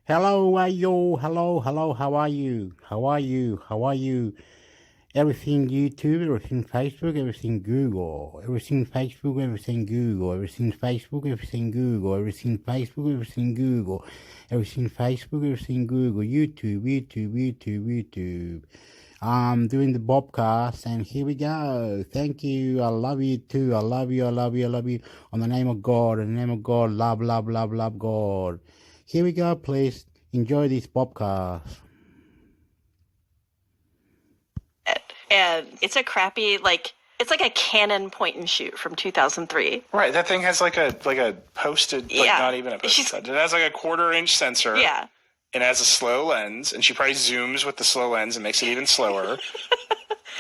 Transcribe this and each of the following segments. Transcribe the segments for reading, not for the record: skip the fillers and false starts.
Hello, yo, hello, how are you? How are you? Everything YouTube, everything Facebook, everything Google, everything Facebook, everything Google, everything Facebook, everything Google, everything Facebook, everything Google, everything Facebook, everything Google, YouTube. I'm doing the Bobcast, and here we go. Thank you. I love you too. I love you. On the name of God, love God. Here we go, please. Enjoy this Bobcast. And it's a crappy, it's like a Canon point and shoot from 2003. Right, that thing has like a posted, not even a posted. It has like a 1/4-inch sensor. Yeah. It has a slow lens, and she probably zooms with the slow lens and makes it even slower.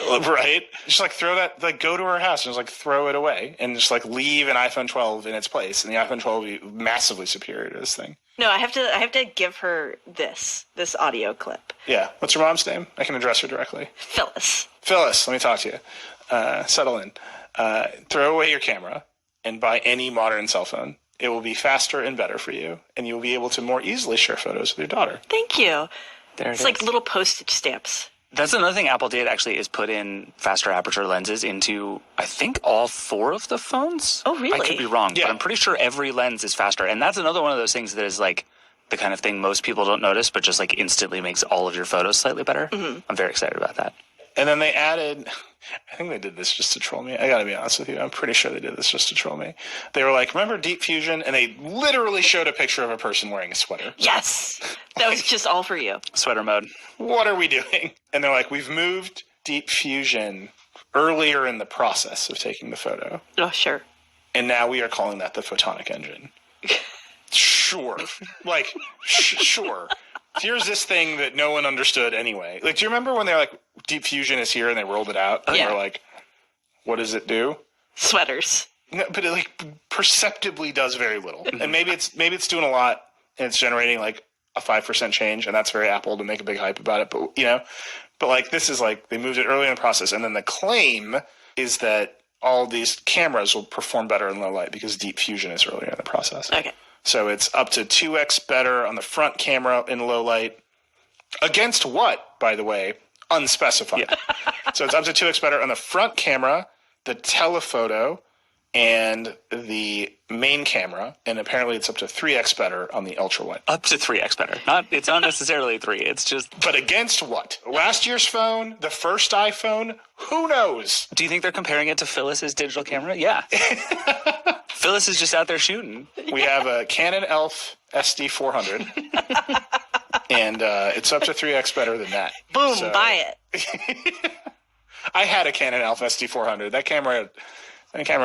Right? Just go to her house and just throw it away and just leave an iPhone 12 in its place, and the iPhone 12 will be massively superior to this thing. No, I have to give her this audio clip. Yeah. What's your mom's name? I can address her directly. Phyllis, let me talk to you. Settle in. Throw away your camera and buy any modern cell phone. It will be faster and better for you, and you'll be able to more easily share photos with your daughter. Thank you. It's like little postage stamps. That's another thing Apple did, actually, is put in faster aperture lenses into, I think, all 4 of the phones. Oh, really? I could be wrong, but I'm pretty sure every lens is faster. And that's another one of those things that is the kind of thing most people don't notice, but just instantly makes all of your photos slightly better. Mm-hmm. I'm very excited about that. And then they added, I think they did this just to troll me. I got to be honest with you. I'm pretty sure they did this just to troll me. They were like, remember Deep Fusion? And they literally showed a picture of a person wearing a sweater. Yes. That was just all for you. Sweater mode. What are we doing? And they're like, we've moved Deep Fusion earlier in the process of taking the photo. Oh, sure. And now we are calling that the photonic engine. Sure. Sure. Here's this thing that no one understood anyway. Do you remember when they're Deep Fusion is here and they rolled it out? And we're like, what does it do? Sweaters. No, but it perceptibly does very little. And maybe it's doing a lot and it's generating a 5% change, and that's very Apple to make a big hype about it. But this is they moved it early in the process, and then the claim is that all these cameras will perform better in low light because Deep Fusion is earlier in the process. Okay. So it's up to 2x better on the front camera in low light. Against what, by the way? Unspecified. Yeah. So it's up to 2x better on the front camera, the telephoto, and the main camera. And apparently it's up to 3x better on the ultra wide. Up to 3x better. It's not necessarily 3. It's just... But against what? Last year's phone? The first iPhone? Who knows? Do you think they're comparing it to Phyllis's digital camera? Yeah. Phyllis is just out there shooting. We have a Canon ELPH SD400, and it's up to 3x better than that. Boom, buy it. I had a Canon ELPH SD400. That camera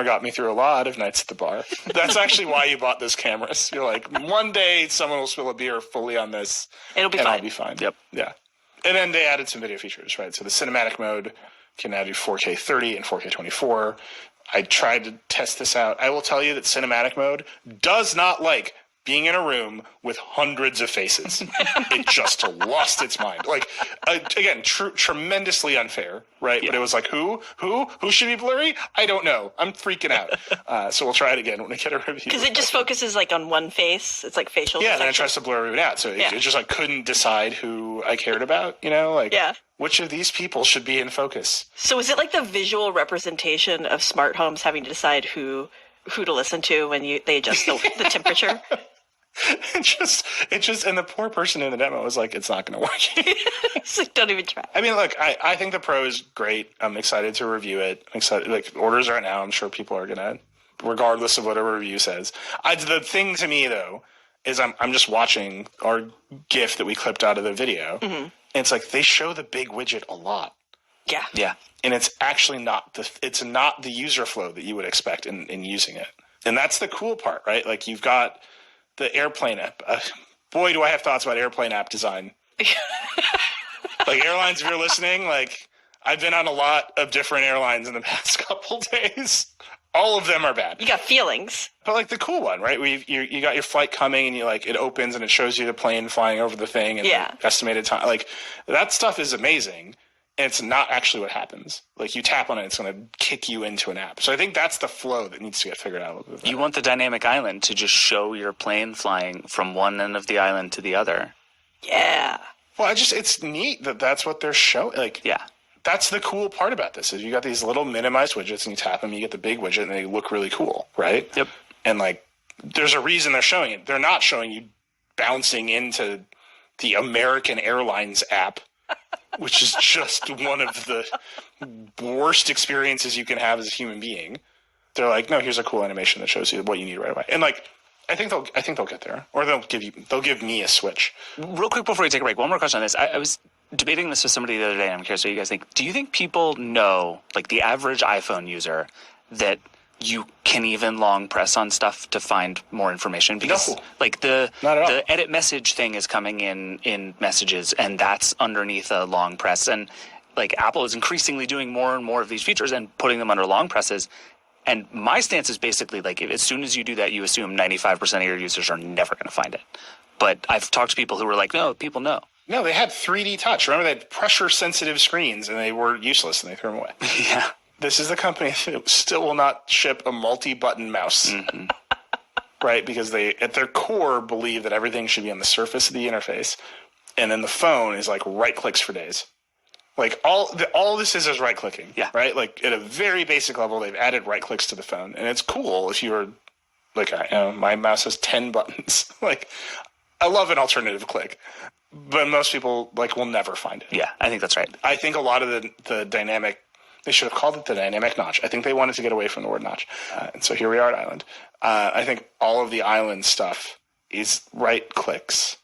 got me through a lot of nights at the bar. That's actually why you bought those cameras. You're like, one day someone will spill a beer fully on this, It'll be fine. I'll be fine. Yep. Yeah. And then they added some video features, right? So the cinematic mode can now do 4K 30 and 4K 24. I tried to test this out. I will tell you that cinematic mode does not like being in a room with hundreds of faces. It just lost its mind. Again, tremendously unfair, right? Yeah. But it was who should be blurry? I don't know. I'm freaking out. So we'll try it again when we get a review. Because it just focuses on one face. It's facial. Yeah, and then it tries to blur everyone out. So it just couldn't decide who I cared about, Yeah. Which of these people should be in focus? So is it the visual representation of smart homes having to decide who to listen to when they adjust the temperature? It just, and the poor person in the demo was it's not going to work. It's don't even try. I mean, look, I think the Pro is great. I'm excited to review it. I'm excited, orders are out now. I'm sure people are going to, regardless of whatever review says. The thing to me, though, is I'm just watching our GIF that we clipped out of the video. Mm-hmm. And it's they show the big widget a lot. Yeah. Yeah. And it's actually not the user flow that you would expect in using it. And that's the cool part, right? You've got the airplane app. Boy, do I have thoughts about airplane app design. Airlines, if you're listening, I've been on a lot of different airlines in the past couple days. All of them are bad. You got feelings. But the cool one, right? Where you got your flight coming and you it opens and it shows you the plane flying over the thing and the estimated time. That stuff is amazing. and it's not actually what happens. Like, you tap on it, it's going to kick you into an app. So I think that's the flow that needs to get figured out a little bit better. You want the dynamic island to just show your plane flying from one end of the island to the other. Yeah. Well, it's neat that that's what they're showing. Like, Yeah. that's the cool part about this is you got these little minimized widgets and you tap them, you get the big widget and they look really cool, right? Yep. And like, there's a reason they're showing it. They're not showing you bouncing into the American Airlines app, which is just one of the worst experiences you can have as a human being. They're like, no, here's a cool animation that shows you what you need right away. And like, I think they'll get there, or they'll give me a Switch. Real quick before we take a break, one more question on this. I was debating this with somebody the other day, and I'm curious what you guys think. Do you think people know, like the average iPhone user, that you can even long press on stuff to find more information? Because like the edit message thing is coming in messages, and that's underneath a long press. And like Apple is increasingly doing more and more of these features and putting them under long presses. And my stance is basically like, as soon as you do that, you assume 95% of your users are never going to find it. But I've talked to people who were like, no, people know. No, they had 3D touch. Remember, they had pressure-sensitive screens, and they were useless, and they threw them away. Yeah. This is the company that still will not ship a multi-button mouse, right? Because they, at their core, believe that everything should be on the surface of the interface, and then the phone is like right clicks for days. Like all this is right clicking, right? Like at a very basic level, they've added right clicks to the phone, and it's cool if you're like, my mouse has 10 buttons. Like, I love an alternative click, but most people like will never find it. Yeah, I think that's right. I think a lot of the dynamic. They should have called it the dynamic notch. I think they wanted to get away from the word notch. And so here we are at Island. I think all of the Island stuff is right clicks.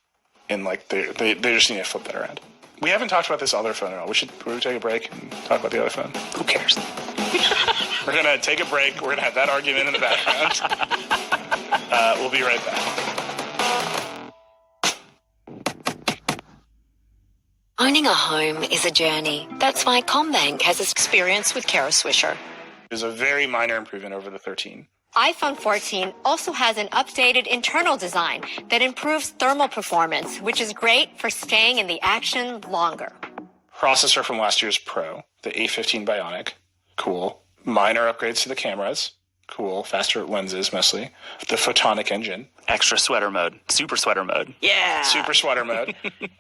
And like they just need to flip that around. We haven't talked about this other phone at all. We take a break and talk about the other phone. Who cares? We're going to take a break. We're going to have that argument in the background. We'll be right back. Owning a home is a journey. That's why CommBank has Experience with Kara Swisher. There's a very minor improvement over the 13. iPhone 14 also has an updated internal design that improves thermal performance, which is great for staying in the action longer. Processor from last year's Pro, the A15 Bionic. Cool. Minor upgrades to the cameras. Cool. Faster lenses, mostly. The photonic engine. Extra sweater mode. Super sweater mode. Yeah. Super sweater mode.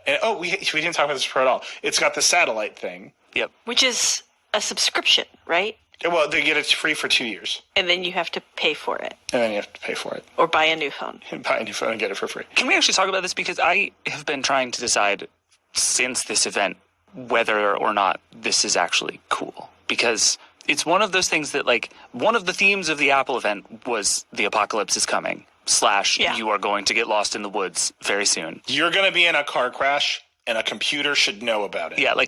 And we didn't talk about this Pro at all. It's got the satellite thing. Yep. Which is a subscription, right? Well, they get it free for 2 years. And then you have to pay for it. And then you have to pay for it. Or buy a new phone. And buy a new phone and get it for free. Can we actually talk about this? Because I have been trying to decide since this event whether or not this is actually cool. Because it's one of those things that, like, one of the themes of the Apple event was the apocalypse is coming. / you are going to get lost in the woods very soon. You're going to be in a car crash. And a computer should know about it. Yeah, but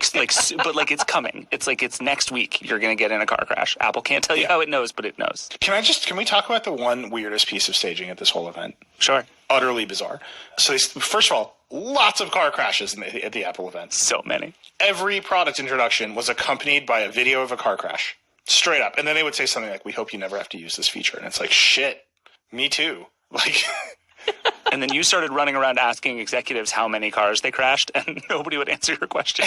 like it's coming. It's like it's next week. You're going to get in a car crash. Apple can't tell you how it knows, but it knows. Can we talk about the one weirdest piece of staging at this whole event? Sure. Utterly bizarre. So first of all, lots of car crashes at the Apple event. So many. Every product introduction was accompanied by a video of a car crash. Straight up. And then they would say something like, we hope you never have to use this feature. And it's like, shit, me too. Like... And then you started running around asking executives how many cars they crashed, and nobody would answer your question.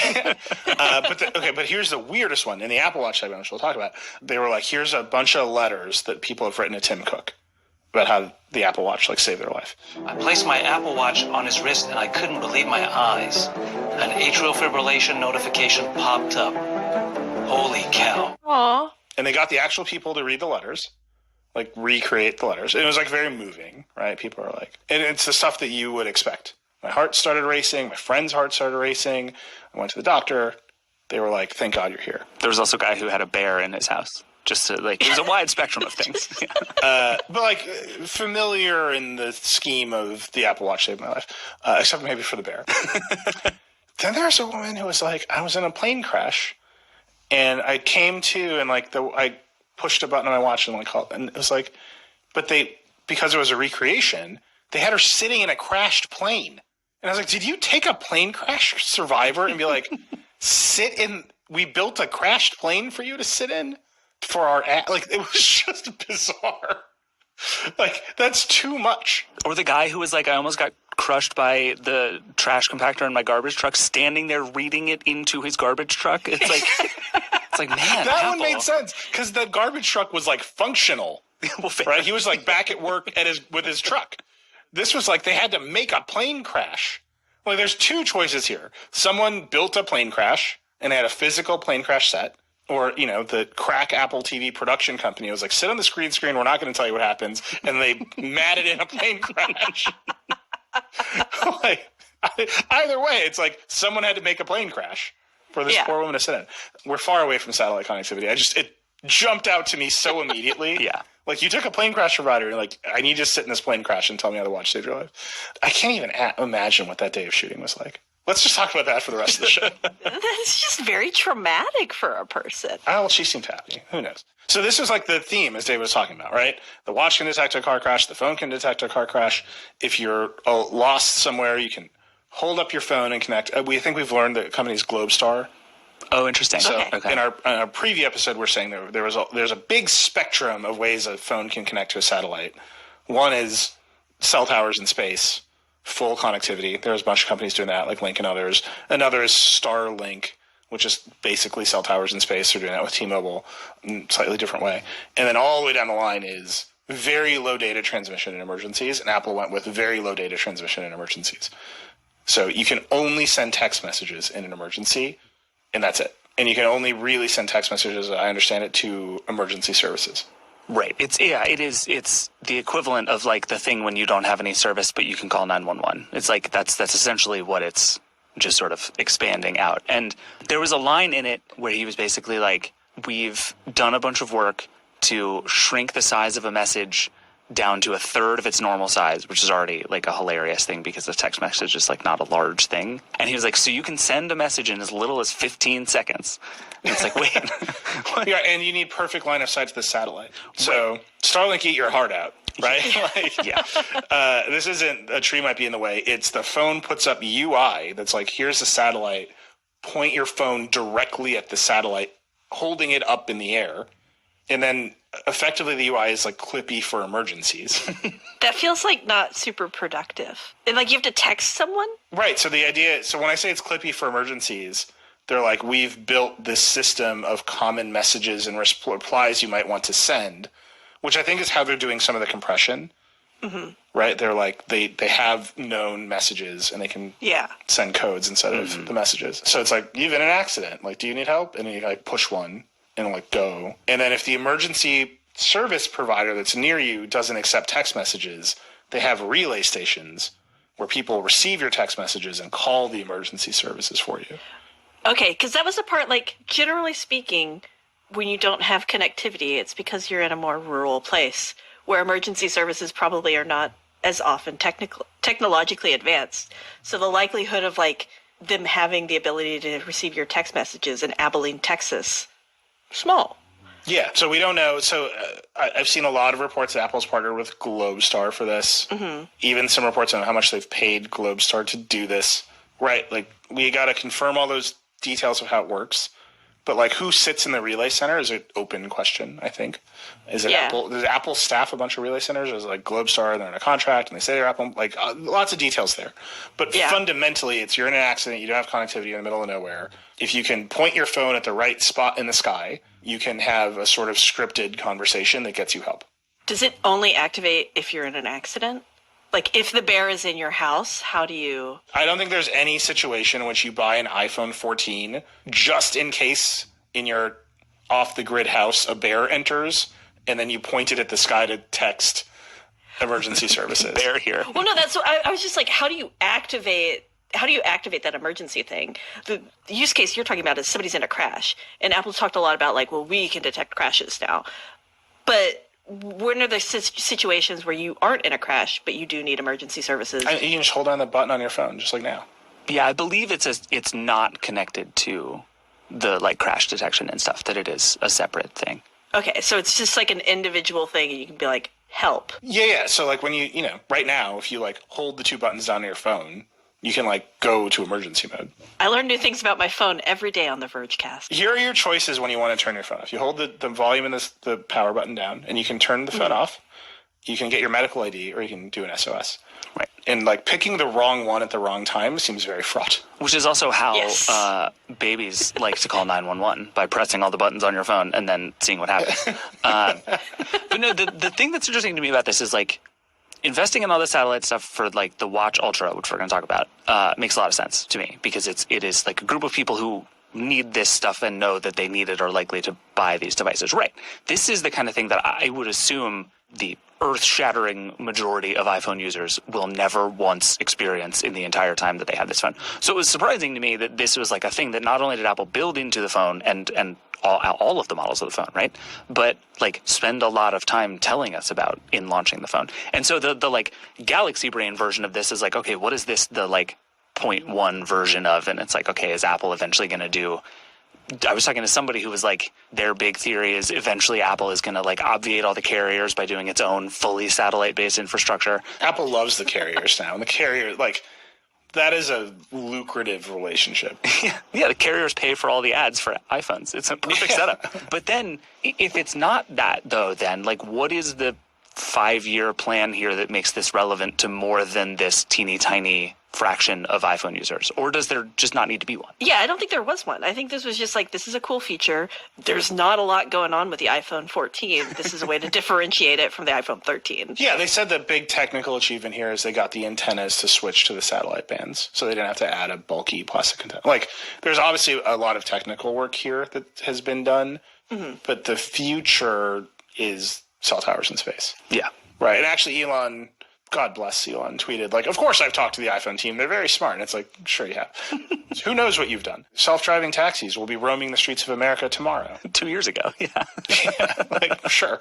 But here's the weirdest one. In the Apple Watch segment, which we'll talk about, they were like, here's a bunch of letters that people have written to Tim Cook about how the Apple Watch saved their life. I placed my Apple Watch on his wrist, and I couldn't believe my eyes. An atrial fibrillation notification popped up. Holy cow. Aw. And they got the actual people to read the letters. Like, recreate the letters. It was, like, very moving, right? People are like... And it's the stuff that you would expect. My heart started racing. My friend's heart started racing. I went to the doctor. They were like, thank God you're here. There was also a guy who had a bear in his house. Just to, like... It was a wide spectrum of things. But, like, familiar in the scheme of the Apple Watch saved my life. Except maybe for the bear. Then there's a woman who was like, I was in a plane crash. And I came to, and, like, I pushed a button on my watch and called, and it was like, but because it was a recreation, they had her sitting in a crashed plane, and I was like, did you take a plane crash survivor and be like, we built a crashed plane for you to sit in for our like, it was just bizarre. Like, that's too much. Or the guy who was like, I almost got crushed by the trash compactor in my garbage truck, standing there reading it into his garbage truck. It's like, man, that Apple. one made sense because the garbage truck was like functional, right? He was like back at work with his truck. This was like they had to make a plane crash. Like there's two choices here. Someone built a plane crash and they had a physical plane crash set. Or, the crack Apple TV production company was like, sit on the screen, we're not going to tell you what happens. And they matted in a plane crash. Like, either way, it's like someone had to make a plane crash for this poor woman to sit in. We're far away from satellite connectivity. It jumped out to me so immediately. Yeah. Like, you took a plane crash provider, and like, I need you to sit in this plane crash and tell me how to watch Save Your Life. I can't even imagine what that day of shooting was like. Let's just talk about that for the rest of the show. That's just very traumatic for a person. Oh, well, she seemed happy. Who knows? So this was like the theme, as David was talking about, right? The watch can detect a car crash. The phone can detect a car crash. If you're lost somewhere, you can hold up your phone and connect. We think we've learned that company's Globestar. Oh, interesting. So okay. in our preview episode, we're saying there's a big spectrum of ways a phone can connect to a satellite. One is cell towers in space. Full connectivity. There's a bunch of companies doing that, like Link and others. Another is Starlink, which is basically cell towers in space. They're doing that with T-Mobile in a slightly different way. And then all the way down the line is very low data transmission in emergencies, and Apple went with very low data transmission in emergencies. So you can only send text messages in an emergency, and that's it. And you can only really send text messages, as I understand it, to emergency services. Right. It's the equivalent of like the thing when you don't have any service, but you can call 911. It's like that's essentially what it's just sort of expanding out. And there was a line in it where he was basically like, we've done a bunch of work to shrink the size of a message down to a third of its normal size, which is already like a hilarious thing because the text message is like not a large thing. And he was like, so you can send a message in as little as 15 seconds. And it's like, wait. Yeah, and you need perfect line of sight to the satellite. So Starlink, eat your heart out, right? This isn't a tree might be in the way. It's the phone puts up UI that's like, here's the satellite. Point your phone directly at the satellite, holding it up in the air. And then effectively the UI is like Clippy for emergencies. That feels like not super productive. And like you have to text someone? Right. So when I say it's Clippy for emergencies, they're like, we've built this system of common messages and replies you might want to send, which I think is how they're doing some of the compression. Mm-hmm. Right. They're like, they have known messages and they can send codes instead of the messages. So it's like, you've been in an accident. Like, do you need help? And then you like push one. And like go. And then if the emergency service provider that's near you doesn't accept text messages, they have relay stations where people receive your text messages and call the emergency services for you. Okay, because that was the part, like, generally speaking, when you don't have connectivity, it's because you're in a more rural place where emergency services probably are not as often technologically advanced. So the likelihood of, like, them having the ability to receive your text messages in Abilene, Texas, small. Yeah, so we don't know. So I've seen a lot of reports that Apple's partnered with Globestar for this. Mm-hmm. Even some reports on how much they've paid Globestar to do this. Right, like we got to confirm all those details of how it works. But like who sits in the relay center is an open question, I think. Is it Apple? Does Apple staff a bunch of relay centers? Or is it like Globestar, they're in a contract and they say they're Apple? Like lots of details there. But fundamentally, it's you're in an accident, you don't have connectivity in the middle of nowhere. If you can point your phone at the right spot in the sky, you can have a sort of scripted conversation that gets you help. Does it only activate if you're in an accident? Like, if the bear is in your house, how do you... I don't think there's any situation in which you buy an iPhone 14 just in case in your off-the-grid house a bear enters, and then you point it at the sky to text emergency services. Bear here. Well, no, that's... I was just like, how do you activate that emergency thing? The use case you're talking about is somebody's in a crash. And Apple's talked a lot about, like, well, we can detect crashes now. But... when are the situations where you aren't in a crash, but you do need emergency services? You can just hold on the button on your phone, just like now. Yeah, I believe it's not connected to the like crash detection and stuff, that it is a separate thing. Okay, so it's just like an individual thing, and you can be like, help. Yeah. So like when you right now, if you like hold the two buttons down on your phone, you can like go to emergency mode. I learn new things about my phone every day on the Vergecast. Here are your choices when you want to turn your phone off. You hold the volume and the power button down, and you can turn the phone off. You can get your medical ID, or you can do an SOS. Right. And like picking the wrong one at the wrong time seems very fraught. Which is also how babies like to call 911, by pressing all the buttons on your phone and then seeing what happens. But no, the thing that's interesting to me about this is like investing in all the satellite stuff for like the Watch Ultra, which we're going to talk about, makes a lot of sense to me, because it is like a group of people who need this stuff and know that they need it or likely to buy these devices. Right. This is the kind of thing that I would assume the earth-shattering majority of iPhone users will never once experience in the entire time that they have this phone. So it was surprising to me that this was like a thing that not only did Apple build into the phone and all of the models of the phone, right, but like spend a lot of time telling us about in launching the phone. And so the like Galaxy Brain version of this is like, okay, what is this the like 0.1 version of? And it's like, okay, is Apple eventually going to do... I was talking to somebody who was like, their big theory is eventually Apple is going to like obviate all the carriers by doing its own fully satellite-based infrastructure. Apple loves the carriers now, and the carrier, like, that is a lucrative relationship. Yeah, the carriers pay for all the ads for iPhones. It's a perfect setup. But then, if it's not that, though, then, like, what is the 5-year plan here that makes this relevant to more than this teeny tiny fraction of iPhone users? Or does there just not need to be one? Yeah, I don't think there was one. I think this was just like, this is a cool feature. There's not a lot going on with the iPhone 14. This is a way to differentiate it from the iPhone 13. Yeah, they said the big technical achievement here is they got the antennas to switch to the satellite bands, so they didn't have to add a bulky plastic antenna. Like, there's obviously a lot of technical work here that has been done, but the future is cell towers in space. Yeah. Right, and actually Elon... God bless Elon, tweeted, like, of course I've talked to the iPhone team. They're very smart. And it's like, sure you have. Who knows what you've done? Self-driving taxis will be roaming the streets of America tomorrow. 2 years ago, yeah. Yeah, like, sure.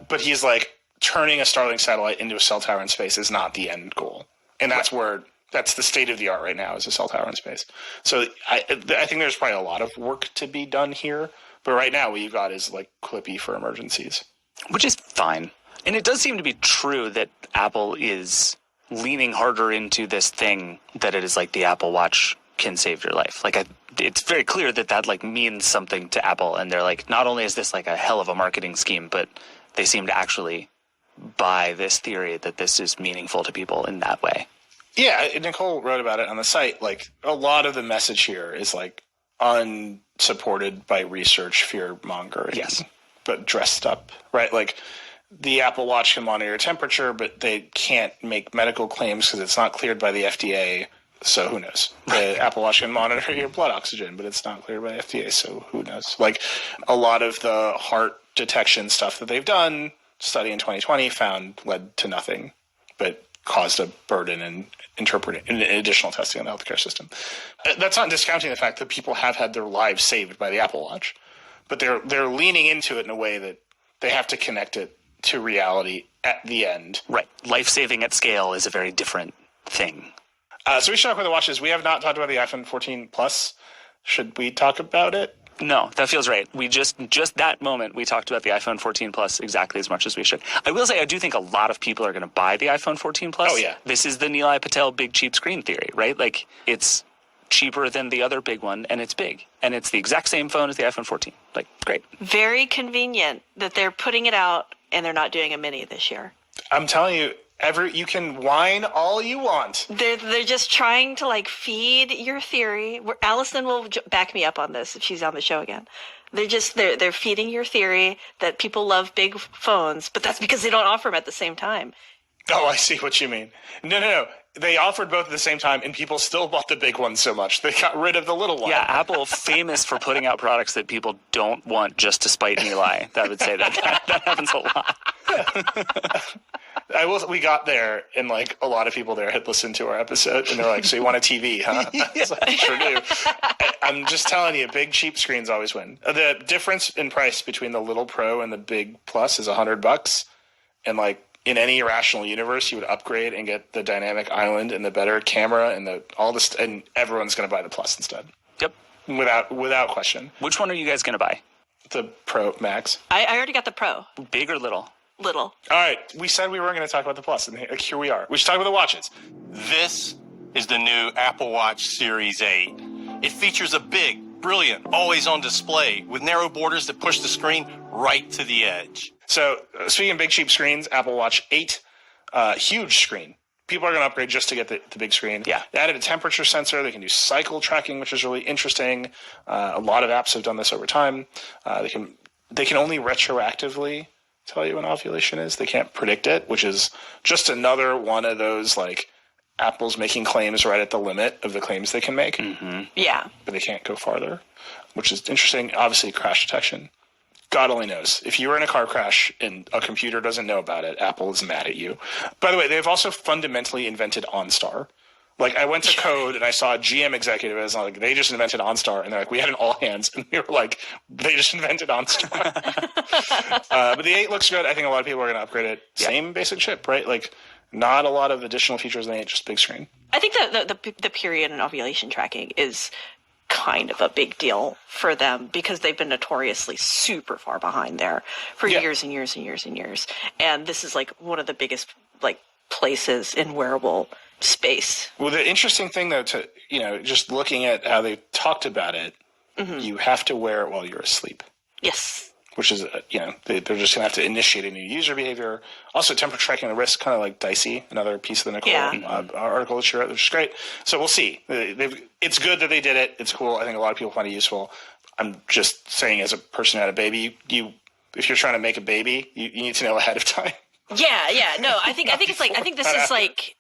But he's like, turning a Starlink satellite into a cell tower in space is not the end goal. And that's that's the state of the art right now, is a cell tower in space. So I think there's probably a lot of work to be done here. But right now what you've got is like Clippy for emergencies. Which is fine. And it does seem to be true that Apple is leaning harder into this thing that it is like the Apple Watch can save your life. Like, it's very clear that like means something to Apple. And they're like, not only is this like a hell of a marketing scheme, but they seem to actually buy this theory that this is meaningful to people in that way. Yeah, Nicole wrote about it on the site. Like, a lot of the message here is like unsupported by research, fear mongering. Yes. But dressed up, right? Like, the Apple Watch can monitor your temperature, but they can't make medical claims because it's not cleared by the FDA. So who knows? The Apple Watch can monitor your blood oxygen, but it's not cleared by the FDA. So who knows? Like, a lot of the heart detection stuff that they've done, study in 2020 found led to nothing, but caused a burden in interpreting in additional testing in the healthcare system. That's not discounting the fact that people have had their lives saved by the Apple Watch, but they're leaning into it in a way that they have to connect it to reality at the end. Right. Life-saving at scale is a very different thing. So we should talk about the watches. We have not talked about the iPhone 14 Plus. Should we talk about it? No, that feels right. We just that moment, we talked about the iPhone 14 Plus exactly as much as we should. I will say, I do think a lot of people are going to buy the iPhone 14 Plus. Oh, yeah. This is the Nilay Patel big cheap screen theory, right? Like, it's cheaper than the other big one, and it's big. And it's the exact same phone as the iPhone 14. Like, great. Very convenient that they're putting it out and they're not doing a mini this year. I'm telling you, you can whine all you want. They're just trying to like feed your theory. Allison will back me up on this if she's on the show again. They're feeding your theory that people love big phones, but that's because they don't offer them at the same time. Oh, I see what you mean. No. They offered both at the same time, and people still bought the big one so much. They got rid of the little one. Yeah, Apple famous for putting out products that people don't want just to spite Nilay. I would say that happens a lot. We got there, and like a lot of people there had listened to our episode, and they're like, "So you want a TV, huh?" I was like, "Sure do." I'm just telling you, big cheap screens always win. The difference in price between the little Pro and the big Plus is $100, and like, in any irrational universe, you would upgrade and get the dynamic island and the better camera and and everyone's going to buy the Plus instead. Yep, without question. Which one are you guys going to buy? The Pro Max. I already got the Pro. Big or little? Little. All right, we said we weren't going to talk about the Plus, and here we are. We should talk about the watches. This is the new Apple Watch Series 8. It features a big, brilliant, always-on display with narrow borders that push the screen right to the edge. So, speaking of big cheap screens, Apple Watch 8, huge screen, people are going to upgrade just to get the big screen. Yeah. They added a temperature sensor. They can do cycle tracking, which is really interesting. A lot of apps have done this over time. They can only retroactively tell you when ovulation is. They can't predict it, which is just another one of those, like, Apple's making claims right at the limit of the claims they can make. Mm-hmm. Yeah. But they can't go farther, which is interesting. Obviously, crash detection. God only knows. If you were in a car crash and a computer doesn't know about it, Apple is mad at you. By the way, they've also fundamentally invented OnStar. Like, I went to Code and I saw a GM executive and I was like, they just invented OnStar. And they're like, we had an all hands. And we were like, they just invented OnStar. But the 8 looks good. I think a lot of people are going to upgrade it. Same basic chip, right? Like, not a lot of additional features in the 8, just big screen. I think that the period and ovulation tracking is kind of a big deal for them because they've been notoriously super far behind there for years and years and years and years. And this is like one of the biggest like places in wearable space. Well, the interesting thing though, to just looking at how they talked about it, you have to wear it while you're asleep. Yes. Which is, they're just going to have to initiate a new user behavior. Also, temperature tracking the wrist, kind of like dicey, another piece of the Nicole article that she wrote, which is great. So we'll see. It's good that they did it. It's cool. I think a lot of people find it useful. I'm just saying, as a person who had a baby, if you're trying to make a baby, you need to know ahead of time. Yeah. No, I think it's like, I think this is like,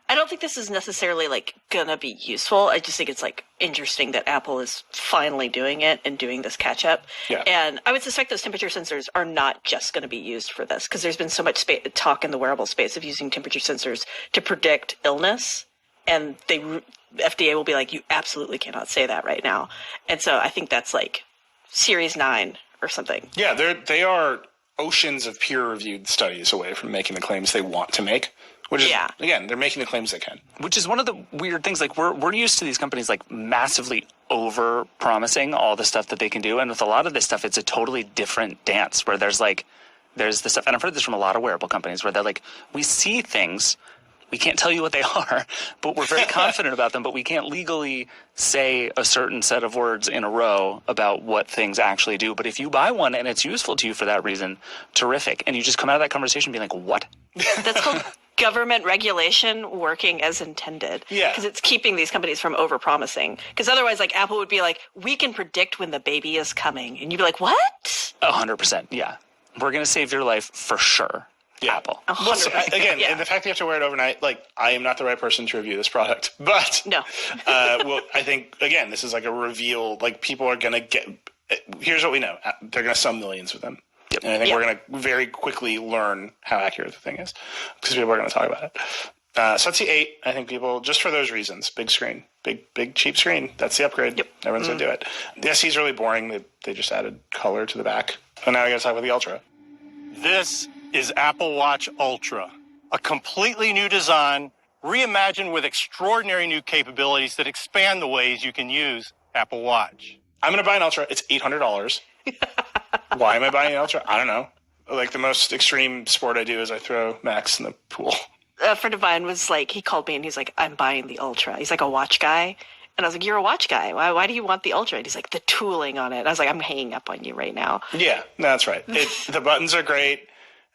I don't think this is necessarily like gonna be useful. I just think it's like interesting that Apple is finally doing it and doing this catch up. Yeah. And I would suspect those temperature sensors are not just going to be used for this because there's been so much talk in the wearable space of using temperature sensors to predict illness, and FDA will be like, you absolutely cannot say that right now. And so I think that's like Series 9 or something. Yeah, they are oceans of peer-reviewed studies away from making the claims they want to make. Which is, again, they're making the claims they can. Which is one of the weird things. Like, we're used to these companies, like, massively over-promising all the stuff that they can do. And with a lot of this stuff, it's a totally different dance where there's the stuff, and I've heard this from a lot of wearable companies, where they're like, we see things, we can't tell you what they are, but we're very confident about them, but we can't legally say a certain set of words in a row about what things actually do. But if you buy one and it's useful to you for that reason, terrific. And you just come out of that conversation being like, what? That's called government regulation working as intended. Yeah. Because it's keeping these companies from over-promising. Because otherwise, like, Apple would be like, we can predict when the baby is coming. And you'd be like, what? 100%, yeah. We're going to save your life for sure. Yeah. Apple. Well, so, again, and the fact that you have to wear it overnight, like, I am not the right person to review this product. But, no. Well, I think, again, this is like a reveal. Like, people are going to get, here's what we know. They're going to sell millions of them. Yep. And I think we're going to very quickly learn how accurate the thing is because people are going to talk about it. So that's the 8. I think people, just for those reasons, big screen, big cheap screen, that's the upgrade. Yep. Everyone's going to do it. The SE is really boring. They just added color to the back. And now I got to talk about the Ultra. This is Apple Watch Ultra, a completely new design, reimagined with extraordinary new capabilities that expand the ways you can use Apple Watch. I'm going to buy an Ultra. It's $800. Why am I buying an Ultra? I don't know. Like, the most extreme sport I do is I throw Max in the pool. A friend of mine was like, he called me and he's like, I'm buying the Ultra. He's like a watch guy. And I was like, you're a watch guy. Why do you want the Ultra? And he's like, the tooling on it. And I was like, I'm hanging up on you right now. Yeah, that's right. The buttons are great.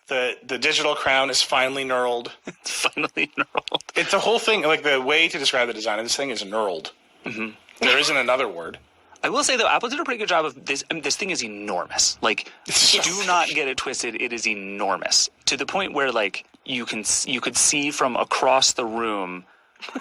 The digital crown is finally knurled. It's finally knurled. It's the whole thing. Like, the way to describe the design of this thing is knurled. Mm-hmm. There isn't another word. I will say, though, Apple did a pretty good job of this. I mean, this thing is enormous. Like, do not get it twisted. It is enormous to the point where, like, you could see from across the room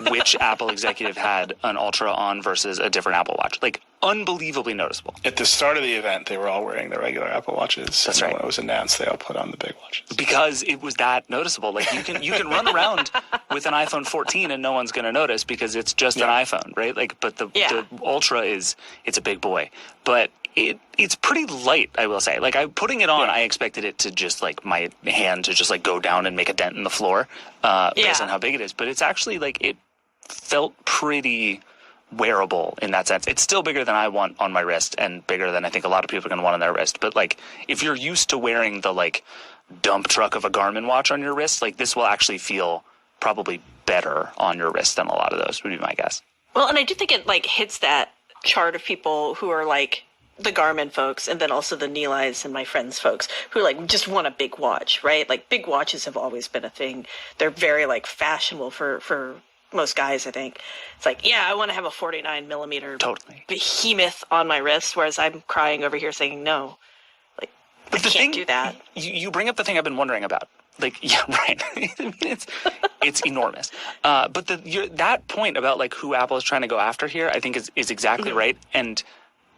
which Apple executive had an Ultra on versus a different Apple Watch. Like, unbelievably noticeable. At the start of the event, they were all wearing their regular Apple Watches. That's right. When it was announced, they all put on the big watches. Because it was that noticeable. Like, you can run around with an iPhone 14 and no one's going to notice because it's just an iPhone, right? Like, but the Ultra it's a big boy. But it's pretty light, I will say. Like, putting it on, I expected it to just, like, my hand to just, like, go down and make a dent in the floor based on how big it is. But it's actually, like, it felt pretty wearable in that sense. It's still bigger than I want on my wrist and bigger than I think a lot of people are going to want on their wrist. But, like, if you're used to wearing the, like, dump truck of a Garmin watch on your wrist, like, this will actually feel probably better on your wrist than a lot of those would be my guess. Well, and I do think it, like, hits that chart of people who are, like, the Garmin folks, and then also the Neeli's and my friends folks who like just want a big watch, right? Like big watches have always been a thing. They're very like fashionable for most guys, I think. It's like, yeah, I want to have a 49 millimeter behemoth on my wrist, whereas I'm crying over here saying no. Like, but I can't do that. You bring up the thing I've been wondering about. Like, yeah, right. it's enormous. But that point about like who Apple is trying to go after here, I think is exactly right, and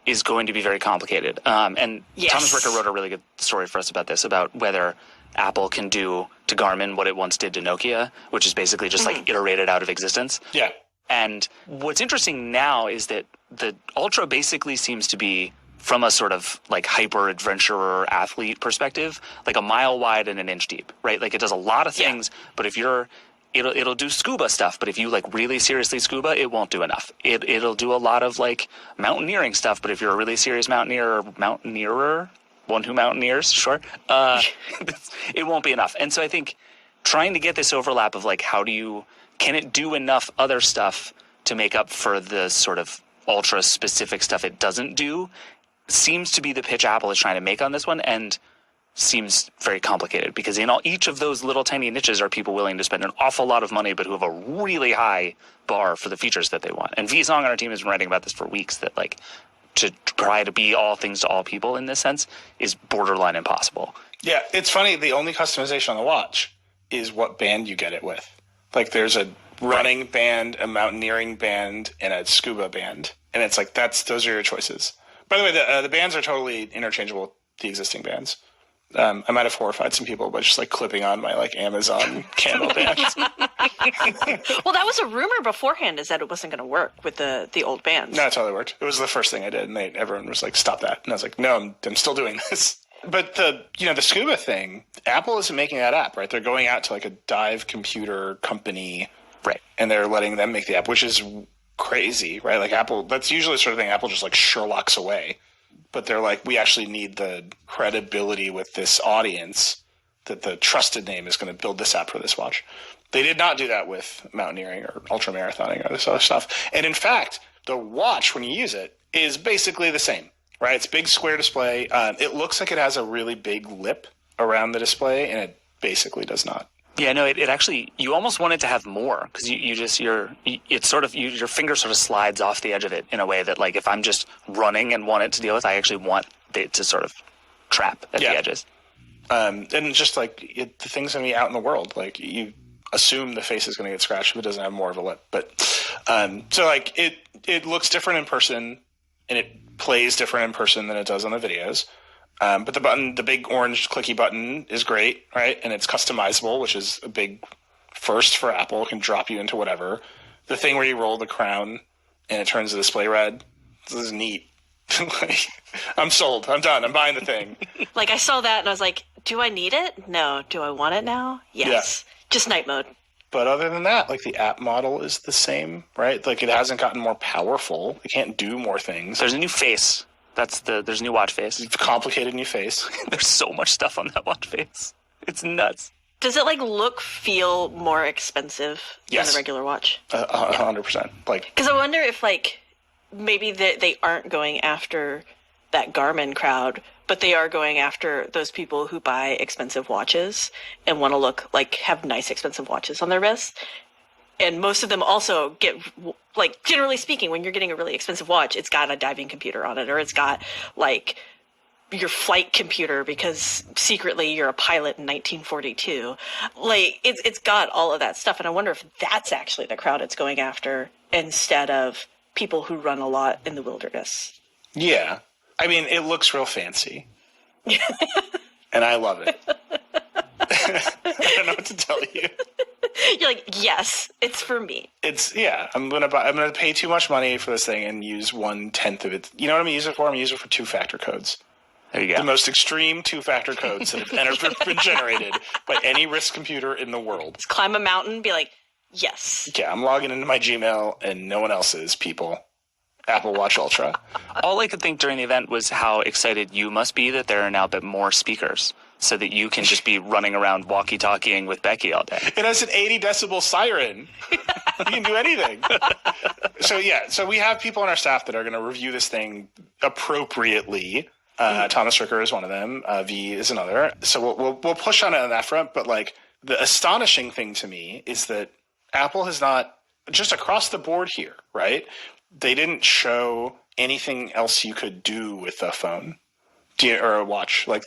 is going to be very complicated. And Thomas Ricker wrote a really good story for us about this, about whether Apple can do to Garmin what it once did to Nokia, which is basically just like iterate it out of existence. Yeah. And what's interesting now is that the Ultra basically seems to be, from a sort of like hyper adventurer athlete perspective, like a mile wide and an inch deep, right? Like it does a lot of things, but if it'll do scuba stuff, but if you like really seriously scuba, it won't do enough. It'll do a lot of like mountaineering stuff, but if you're a really serious mountaineerer, one who mountaineers, sure, it won't be enough. And so I think trying to get this overlap of like, can it do enough other stuff to make up for the sort of ultra specific stuff it doesn't do, seems to be the pitch Apple is trying to make on this one, and seems very complicated because in each of those little tiny niches are people willing to spend an awful lot of money but who have a really high bar for the features that they want. And V Song on our team has been writing about this for weeks, that like to try to be all things to all people in this sense is borderline impossible. Yeah, it's funny. The only customization on the watch is what band you get it with. Like there's a running band, a mountaineering band, and a scuba band. And it's like, those are your choices. By the way, the bands are totally interchangeable with the existing bands. I might have horrified some people by just like clipping on my like Amazon candle band. Well, that was a rumor beforehand, is that it wasn't going to work with the old bands. No, it totally worked. It was the first thing I did, and everyone was like, "Stop that!" And I was like, "No, I'm still doing this." But the scuba thing, Apple isn't making that app, right? They're going out to like a dive computer company, right? And they're letting them make the app, which is crazy, right? Like Apple, that's usually the sort of thing Apple just like Sherlocks away. But they're like, we actually need the credibility with this audience that the trusted name is going to build this app for this watch. They did not do that with mountaineering or ultra marathoning or this other stuff. And in fact, the watch, when you use it, is basically the same, right? It's big square display. It looks like it has a really big lip around the display, and it basically does not. Yeah, no, it actually, you almost want it to have more, because your finger sort of slides off the edge of it in a way that, like, if I'm just running and want it to deal with, I actually want it to sort of trap at the edges. And just like the thing's going to be out in the world, like you assume the face is going to get scratched if it doesn't have more of a lip. But so like it looks different in person, and it plays different in person than it does on the videos. But the big orange clicky button is great, right? And it's customizable, which is a big first for Apple. It can drop you into whatever. The thing where you roll the crown and it turns the display red, this is neat. Like, I'm sold. I'm done. I'm buying the thing. Like I saw that and I was like, do I need it? No. Do I want it now? Yes. Yeah. Just night mode. But other than that, like the app model is the same, right? Like it hasn't gotten more powerful. It can't do more things. There's a new face. There's a new watch face. It's a complicated new face. There's so much stuff on that watch face. It's nuts. Does it feel more expensive than the regular watch? 100%. Because I wonder if maybe they aren't going after that Garmin crowd, but they are going after those people who buy expensive watches and want to have nice expensive watches on their wrists. And most of them also get, generally speaking, when you're getting a really expensive watch, it's got a diving computer on it, or it's got, your flight computer because secretly you're a pilot in 1942. It's got all of that stuff. And I wonder if that's actually the crowd it's going after instead of people who run a lot in the wilderness. Yeah. I mean, it looks real fancy. And I love it. I don't know what to tell you. You're like, yes, it's for me. I'm gonna pay too much money for this thing and use 1/10 of it. You know what I'm gonna use it for? I'm gonna use it for 2-factor codes. There you go. The most extreme 2-factor codes that have ever been generated by any RISC computer in the world. Just climb a mountain, be like, yes. Yeah, I'm logging into my Gmail and no one else's, people. Apple Watch Ultra. All I could think during the event was how excited you must be that there are now a bit more speakers, so that you can just be running around walkie-talkieing with Becky all day. It has an 80 decibel siren. You can do anything. So we have people on our staff that are going to review this thing appropriately. Thomas Ricker is one of them. V is another. So we'll push on it on that front. But like the astonishing thing to me is that Apple has not, just across the board here, right? They didn't show anything else you could do with a phone or a watch. Like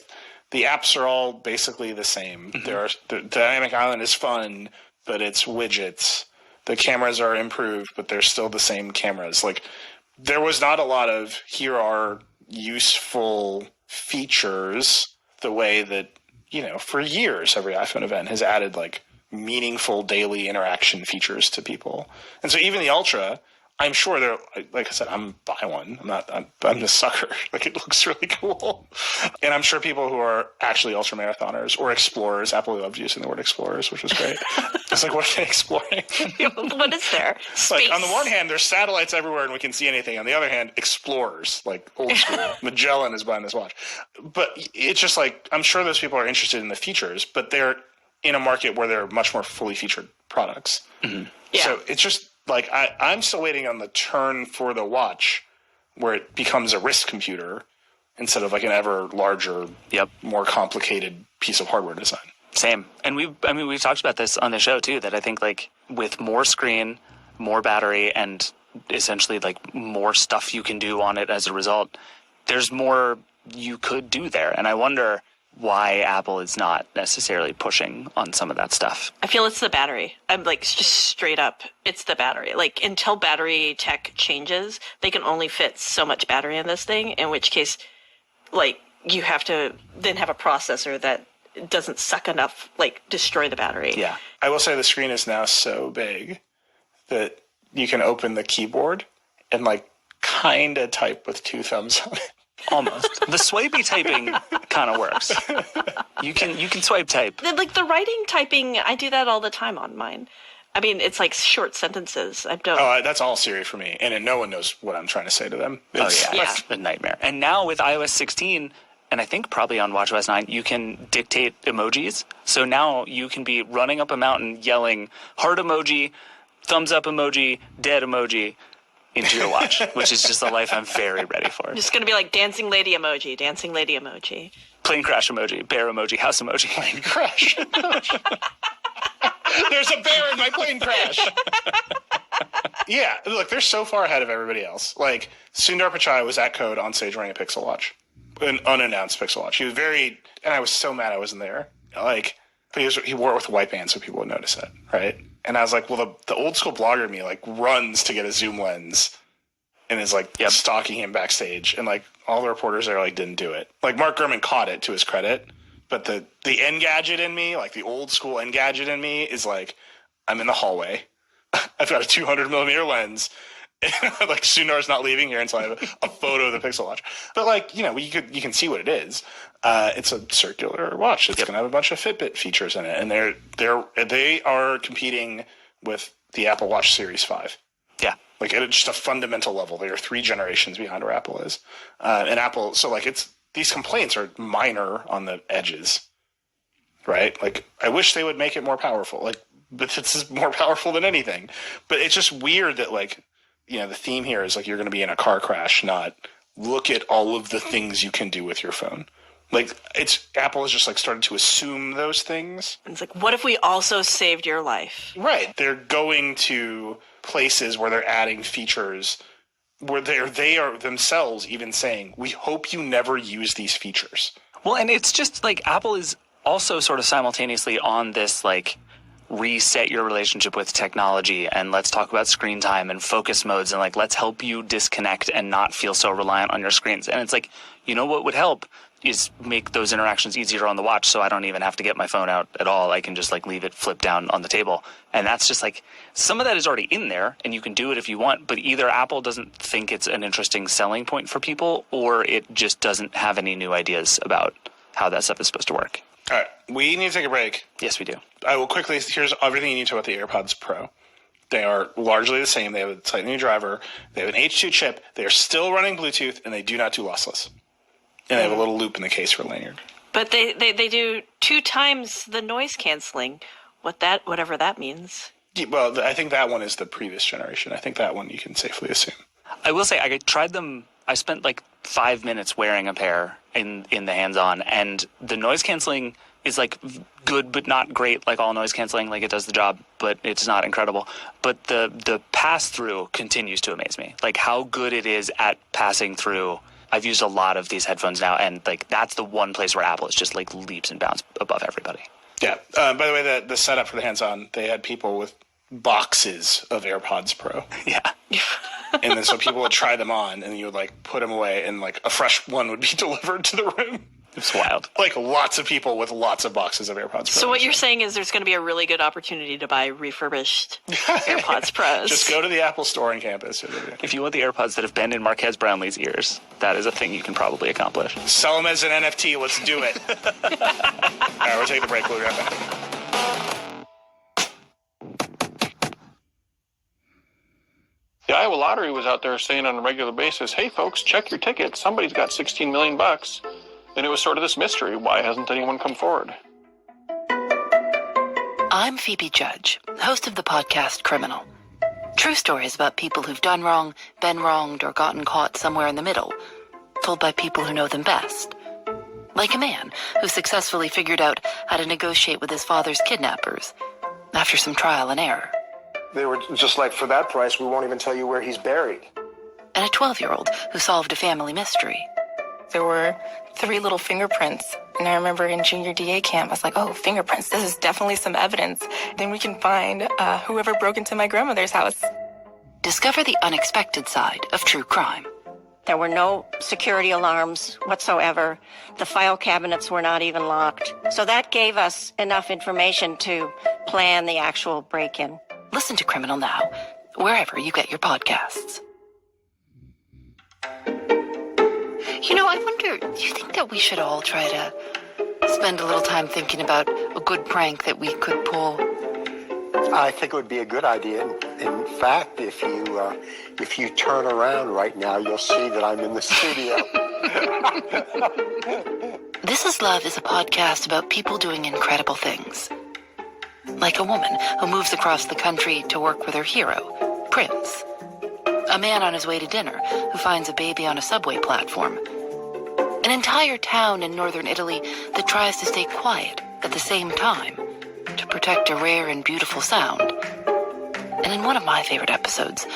the apps are all basically the same. The Dynamic Island is fun, but it's widgets. The cameras are improved, but they're still the same cameras. Like there was not a lot of here are useful features the way that, for years every iPhone event has added like meaningful daily interaction features to people. And so even the Ultra, I'm sure they're, like I said, I'm buy one. I'm the sucker. Like it looks really cool. And I'm sure people who are actually ultra marathoners or explorers, Apple loved using the word explorers, which was great. It's like, what are they exploring? What is there? Space. Like on the one hand, there's satellites everywhere and we can see anything. On the other hand, explorers, like old school. Magellan is buying this watch. But it's just like, I'm sure those people are interested in the features, but they're in a market where they're much more fully featured products. Yeah. So it's just, like, I'm still waiting on the turn for the watch where it becomes a wrist computer instead of like an ever larger, more complicated piece of hardware design. Same. And we've talked about this on the show too, that I think like with more screen, more battery, and essentially like more stuff you can do on it as a result, there's more you could do there. And I wonder why Apple is not necessarily pushing on some of that stuff. I feel it's the battery. I'm like, just straight up, it's the battery. Like, until battery tech changes, they can only fit so much battery in this thing, in which case, like, you have to then have a processor that doesn't suck enough, like, destroy the battery. Yeah. I will say the screen is now so big that you can open the keyboard and, like, kind of type with two thumbs on it. Almost. The swipey typing kind of works. You can swipe type. Like the writing typing, I do that all the time on mine. I mean, it's like short sentences. I don't. Oh, that's all Siri for me, and no one knows what I'm trying to say to them. That's a nightmare. And now with iOS 16, and I think probably on watchOS 9, you can dictate emojis. So now you can be running up a mountain yelling heart emoji, thumbs up emoji, dead emoji into your watch, which is just a life I'm very ready for. I'm just going to be like dancing lady emoji, dancing lady emoji. Plane crash emoji, bear emoji, house emoji. Plane crash. There's a bear in my plane crash. Yeah, look, they're so far ahead of everybody else. Like, Sundar Pichai was at Code on stage wearing a Pixel Watch, an unannounced Pixel Watch. He was and I was so mad I wasn't there. Like, but he wore it with a white band so people would notice it, right? And I was like, well, the old school blogger in me, like, runs to get a zoom lens and is, like, stalking him backstage. And, like, all the reporters there, like, didn't do it. Like, Mark Gurman caught it, to his credit. But the Engadget in me, like, the old school Engadget in me is, like, I'm in the hallway. I've got a 200-millimeter lens. Like, Sundar's not leaving here until I have a photo of the Pixel Watch. But, like, you can see what it is. It's a circular watch. It's going to have a bunch of Fitbit features in it, and they are competing with the Apple Watch Series 5. Yeah, like at just a fundamental level, they are 3 generations behind where Apple is, and Apple. So like these complaints are minor on the edges, right? Like I wish they would make it more powerful. Like, but this is more powerful than anything. But it's just weird that like the theme here is like you're going to be in a car crash, not look at all of the things you can do with your phone. Like Apple has just like started to assume those things. It's like, what if we also saved your life? Right. They're going to places where they're adding features where they are themselves even saying, we hope you never use these features. Well, and it's just like Apple is also sort of simultaneously on this like reset your relationship with technology and let's talk about screen time and focus modes and like let's help you disconnect and not feel so reliant on your screens. And it's like, what would help is make those interactions easier on the watch so I don't even have to get my phone out at all. I can just like leave it flipped down on the table. And that's just like some of that is already in there and you can do it if you want, but either Apple doesn't think it's an interesting selling point for people or it just doesn't have any new ideas about how that stuff is supposed to work. All right, we need to take a break. Yes, we do. I will quickly, here's everything you need to know about the AirPods Pro. They are largely the same. They have a slightly new driver. They have an H2 chip. They are still running Bluetooth, and they do not do lossless. And they have a little loop in the case for lanyard. But they do 2 times the noise canceling, whatever that means. Well, I think that one is the previous generation. I think that one you can safely assume. I will say I tried them. I spent like 5 minutes wearing a pair in the hands-on, and the noise canceling is like good but not great, like all noise canceling. Like it does the job, but it's not incredible. But the pass-through continues to amaze me. Like how good it is at passing through. I've used a lot of these headphones now, and like that's the one place where Apple is just like leaps and bounds above everybody. Yeah. By the way, the setup for the hands-on, they had people with boxes of AirPods Pro. Yeah. And then so people would try them on, and you would like put them away, and like a fresh one would be delivered to the room. It's wild. Like lots of people with lots of boxes of AirPods Pro. So what you're saying is there's going to be a really good opportunity to buy refurbished AirPods Pros. Just go to the Apple store on campus. If you want the AirPods that have been in Marquez Brownlee's ears, that is a thing you can probably accomplish. Sell them as an NFT. Let's do it. All right, we'll take the break. We'll be right back. The Iowa Lottery was out there saying on a regular basis, hey, folks, check your tickets. Somebody's got $16 million. And it was sort of this mystery. Why hasn't anyone come forward? I'm Phoebe Judge, host of the podcast Criminal. True stories about people who've done wrong, been wronged, or gotten caught somewhere in the middle, told by people who know them best. Like a man who successfully figured out how to negotiate with his father's kidnappers after some trial and error. They were just like, for that price, we won't even tell you where he's buried. And a 12-year-old who solved a family mystery. There were 3 little fingerprints. And I remember in junior DA camp, I was like, oh, fingerprints, this is definitely some evidence. Then we can find whoever broke into my grandmother's house. Discover the unexpected side of true crime. There were no security alarms whatsoever. The file cabinets were not even locked. So that gave us enough information to plan the actual break-in. Listen to Criminal now, wherever you get your podcasts. You know, I wonder, do you think that we should all try to spend a little time thinking about a good prank that we could pull? I think it would be a good idea. In fact, if you turn around right now, you'll see that I'm in the studio. This Is Love is a podcast about people doing incredible things. Like a woman who moves across the country to work with her hero, Prince. A man on his way to dinner who finds a baby on a subway platform. An entire town in northern Italy that tries to stay quiet at the same time to protect a rare and beautiful sound. And in one of my favorite episodes,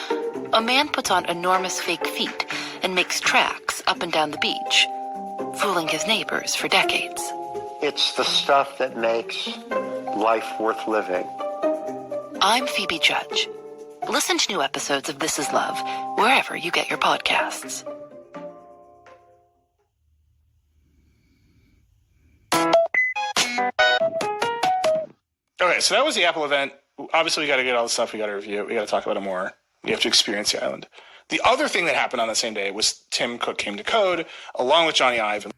a man puts on enormous fake feet and makes tracks up and down the beach, fooling his neighbors for decades. It's the stuff that makes life worth living. I'm Phoebe Judge. Listen to new episodes of This Is Love wherever you get your podcasts. Okay, so that was the Apple event. Obviously, we got to get all the stuff. We got to review it. We got to talk about it more. We have to experience the island. The other thing that happened on the same day was Tim Cook came to Code along with Johnny Ive.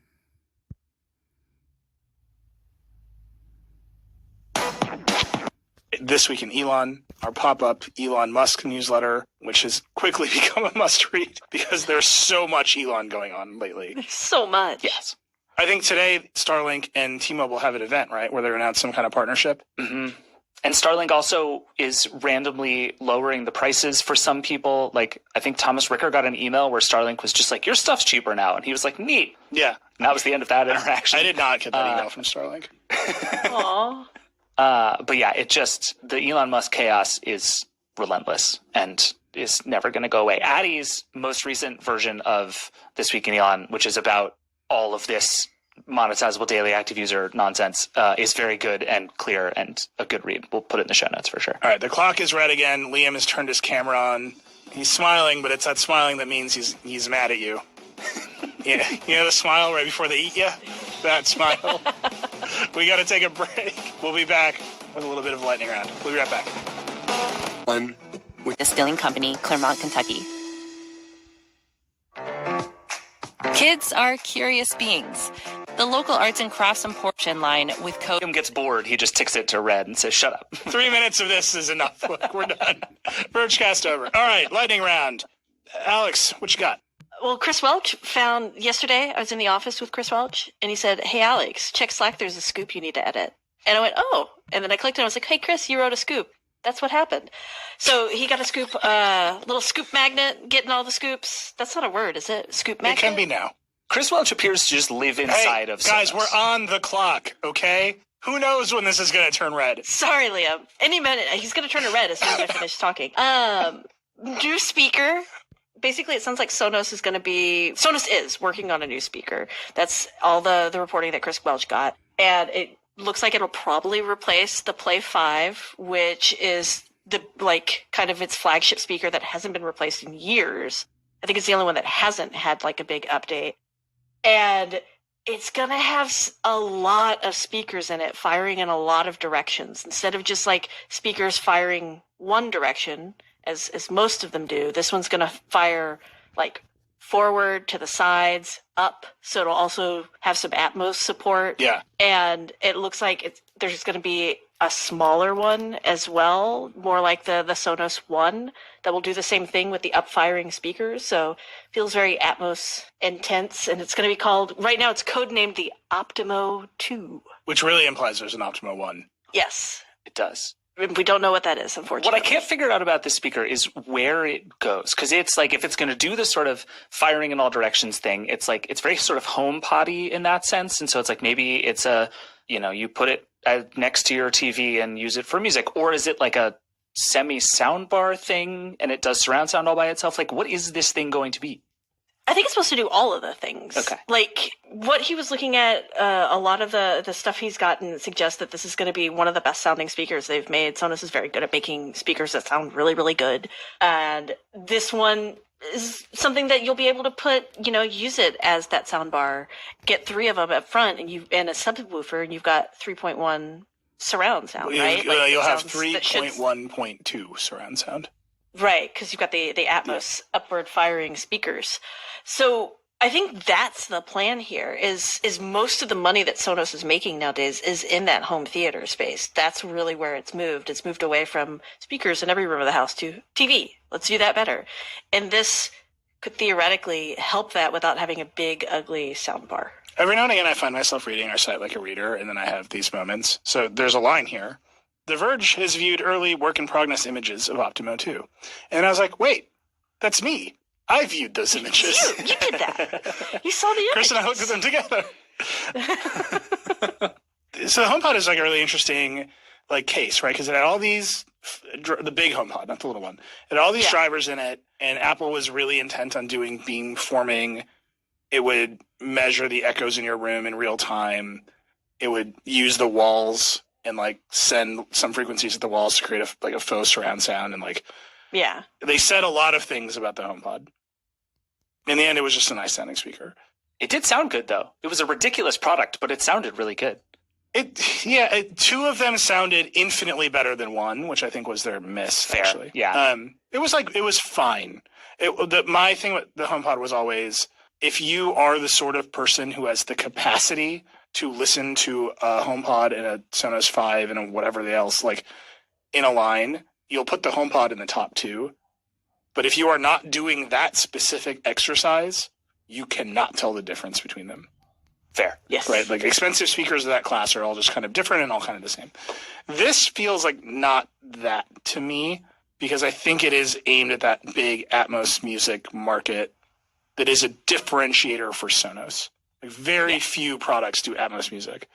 This Week in Elon, our pop-up Elon Musk newsletter, which has quickly become a must-read because there's so much Elon going on lately. There's so much. Yes. I think today Starlink and T-Mobile have an event, right, where they announce some kind of partnership. Mm-hmm. And Starlink also is randomly lowering the prices for some people. Like, I think Thomas Ricker got an email where Starlink was just like, your stuff's cheaper now. And he was like, neat. Yeah. And that was the end of that interaction. I did not get that email from Starlink. Aww. But yeah, the Elon Musk chaos is relentless and is never going to go away. Addie's most recent version of This Week in Elon, which is about all of this monetizable daily active user nonsense, is very good and clear and a good read. We'll put it in the show notes for sure. All right, the clock is red again. Liam has turned his camera on. He's smiling, but it's that smiling that means he's mad at you. Yeah, you know the smile right before they eat you? That smile. We got to take a break. We'll be back with a little bit of lightning round. We'll be right back. Distilling Company, Claremont, Kentucky. Kids are curious beings. The local arts and crafts and portion line with code. Liam gets bored. He just ticks it to red and says, shut up. 3 minutes of this is enough. Look, we're done. Vergecast over. All right, lightning round. Alex, what you got? Well, Chris Welch found yesterday, I was in the office with Chris Welch, and he said, hey, Alex, check Slack. There's a scoop you need to edit. And I went, oh. And then I clicked and I was like, hey, Chris, you wrote a scoop. That's what happened. So he got a little scoop magnet, getting all the scoops. That's not a word, is it? Scoop magnet? It can be now. Chris Welch appears to just live inside of guys, Sonos. we're on the clock, okay? Who knows when this is going to turn red? Sorry, Liam. Any minute. He's going to turn it red as soon as I finish talking. New speaker. Basically, it sounds like Sonos is working on a new speaker. That's all the reporting that Chris Welch got. And it looks like it'll probably replace the Play 5, which is the kind of its flagship speaker that hasn't been replaced in years. I think it's the only one that hasn't had a big update. And it's going to have a lot of speakers in it firing in a lot of directions. Instead of just speakers firing one direction, as most of them do, this one's going to fire forward, to the sides, up. So it'll also have some Atmos support. Yeah. And it looks like there's going to be a smaller one as well, more like the Sonos One, that will do the same thing with the up-firing speakers. So feels very Atmos intense, and it's going to be called, right now it's codenamed the Optimo 2. Which really implies there's an Optimo 1. Yes. It does. We don't know what that is, unfortunately. What I can't figure out about this speaker is where it goes. Because it's if it's going to do this sort of firing in all directions thing, it's very sort of HomePod-y in that sense. And so it's maybe it's you put it next to your TV and use it for music. Or is it a semi-soundbar thing and it does surround sound all by itself? What is this thing going to be? I think it's supposed to do all of the things. Okay. What he was looking at, a lot of the stuff he's gotten suggests that this is going to be one of the best sounding speakers they've made. Sonos is very good at making speakers that sound really, really good. And this one is something that you'll be able to put, use it as that sound bar. Get 3 of them up front and a subwoofer, and you've got 3.1 surround sound, right? You'll have 3.1.2 surround sound. Right, because you've got the Atmos upward firing speakers. So I think that's the plan here, is most of the money that Sonos is making nowadays is in that home theater space. That's really where it's moved. It's moved away from speakers in every room of the house to TV. Let's do that better. And this could theoretically help that without having a big, ugly soundbar. Every now and again, I find myself reading our site like a reader, and then I have these moments. So there's a line here. The Verge has viewed early work-in-progress images of Optimo 2. And I was like, wait, that's me. I viewed those images. You did that. You saw the images. Chris and I looked at them together. So the HomePod is a really interesting case, right? Because it had all these, the big HomePod, not the little one. It had all these drivers in it, and Apple was really intent on doing beamforming. It would measure the echoes in your room in real time. It would use the walls and send some frequencies at the walls to create a faux surround sound, and they said a lot of things about the HomePod. In the end, it was just a nice sounding speaker. It did sound good though. It was a ridiculous product, but it sounded really good. 2 of them sounded infinitely better than one, which I think was their miss. Fair. Actually, yeah. It was fine. My thing with the HomePod was always, if you are the sort of person who has the capacity to listen to a HomePod and a Sonos 5 and whatever else, in a line, you'll put the HomePod in the top 2. But if you are not doing that specific exercise, you cannot tell the difference between them. Fair. Yes. Right? Expensive speakers of that class are all just kind of different and all kind of the same. This feels like not that to me, because I think it is aimed at that big Atmos music market that is a differentiator for Sonos. Very few products do Atmos music.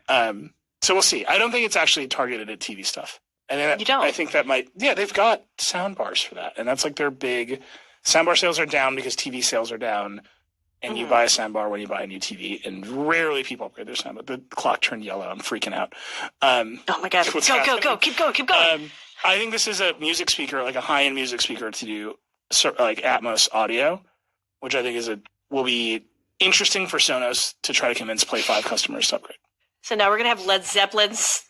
So we'll see. I don't think it's actually targeted at TV stuff. And then you don't. I think that they've got sound bars for that. And that's their big soundbar sales are down because TV sales are down. And you buy a soundbar when you buy a new TV, and rarely people upgrade their soundbar. The clock turned yellow. I'm freaking out. Oh my God. Go. Keep going. I think this is a music speaker, a high-end music speaker to do Atmos audio, which I think will be interesting for Sonos to try to convince Play 5 customers to upgrade. So now we're going to have Led Zeppelin's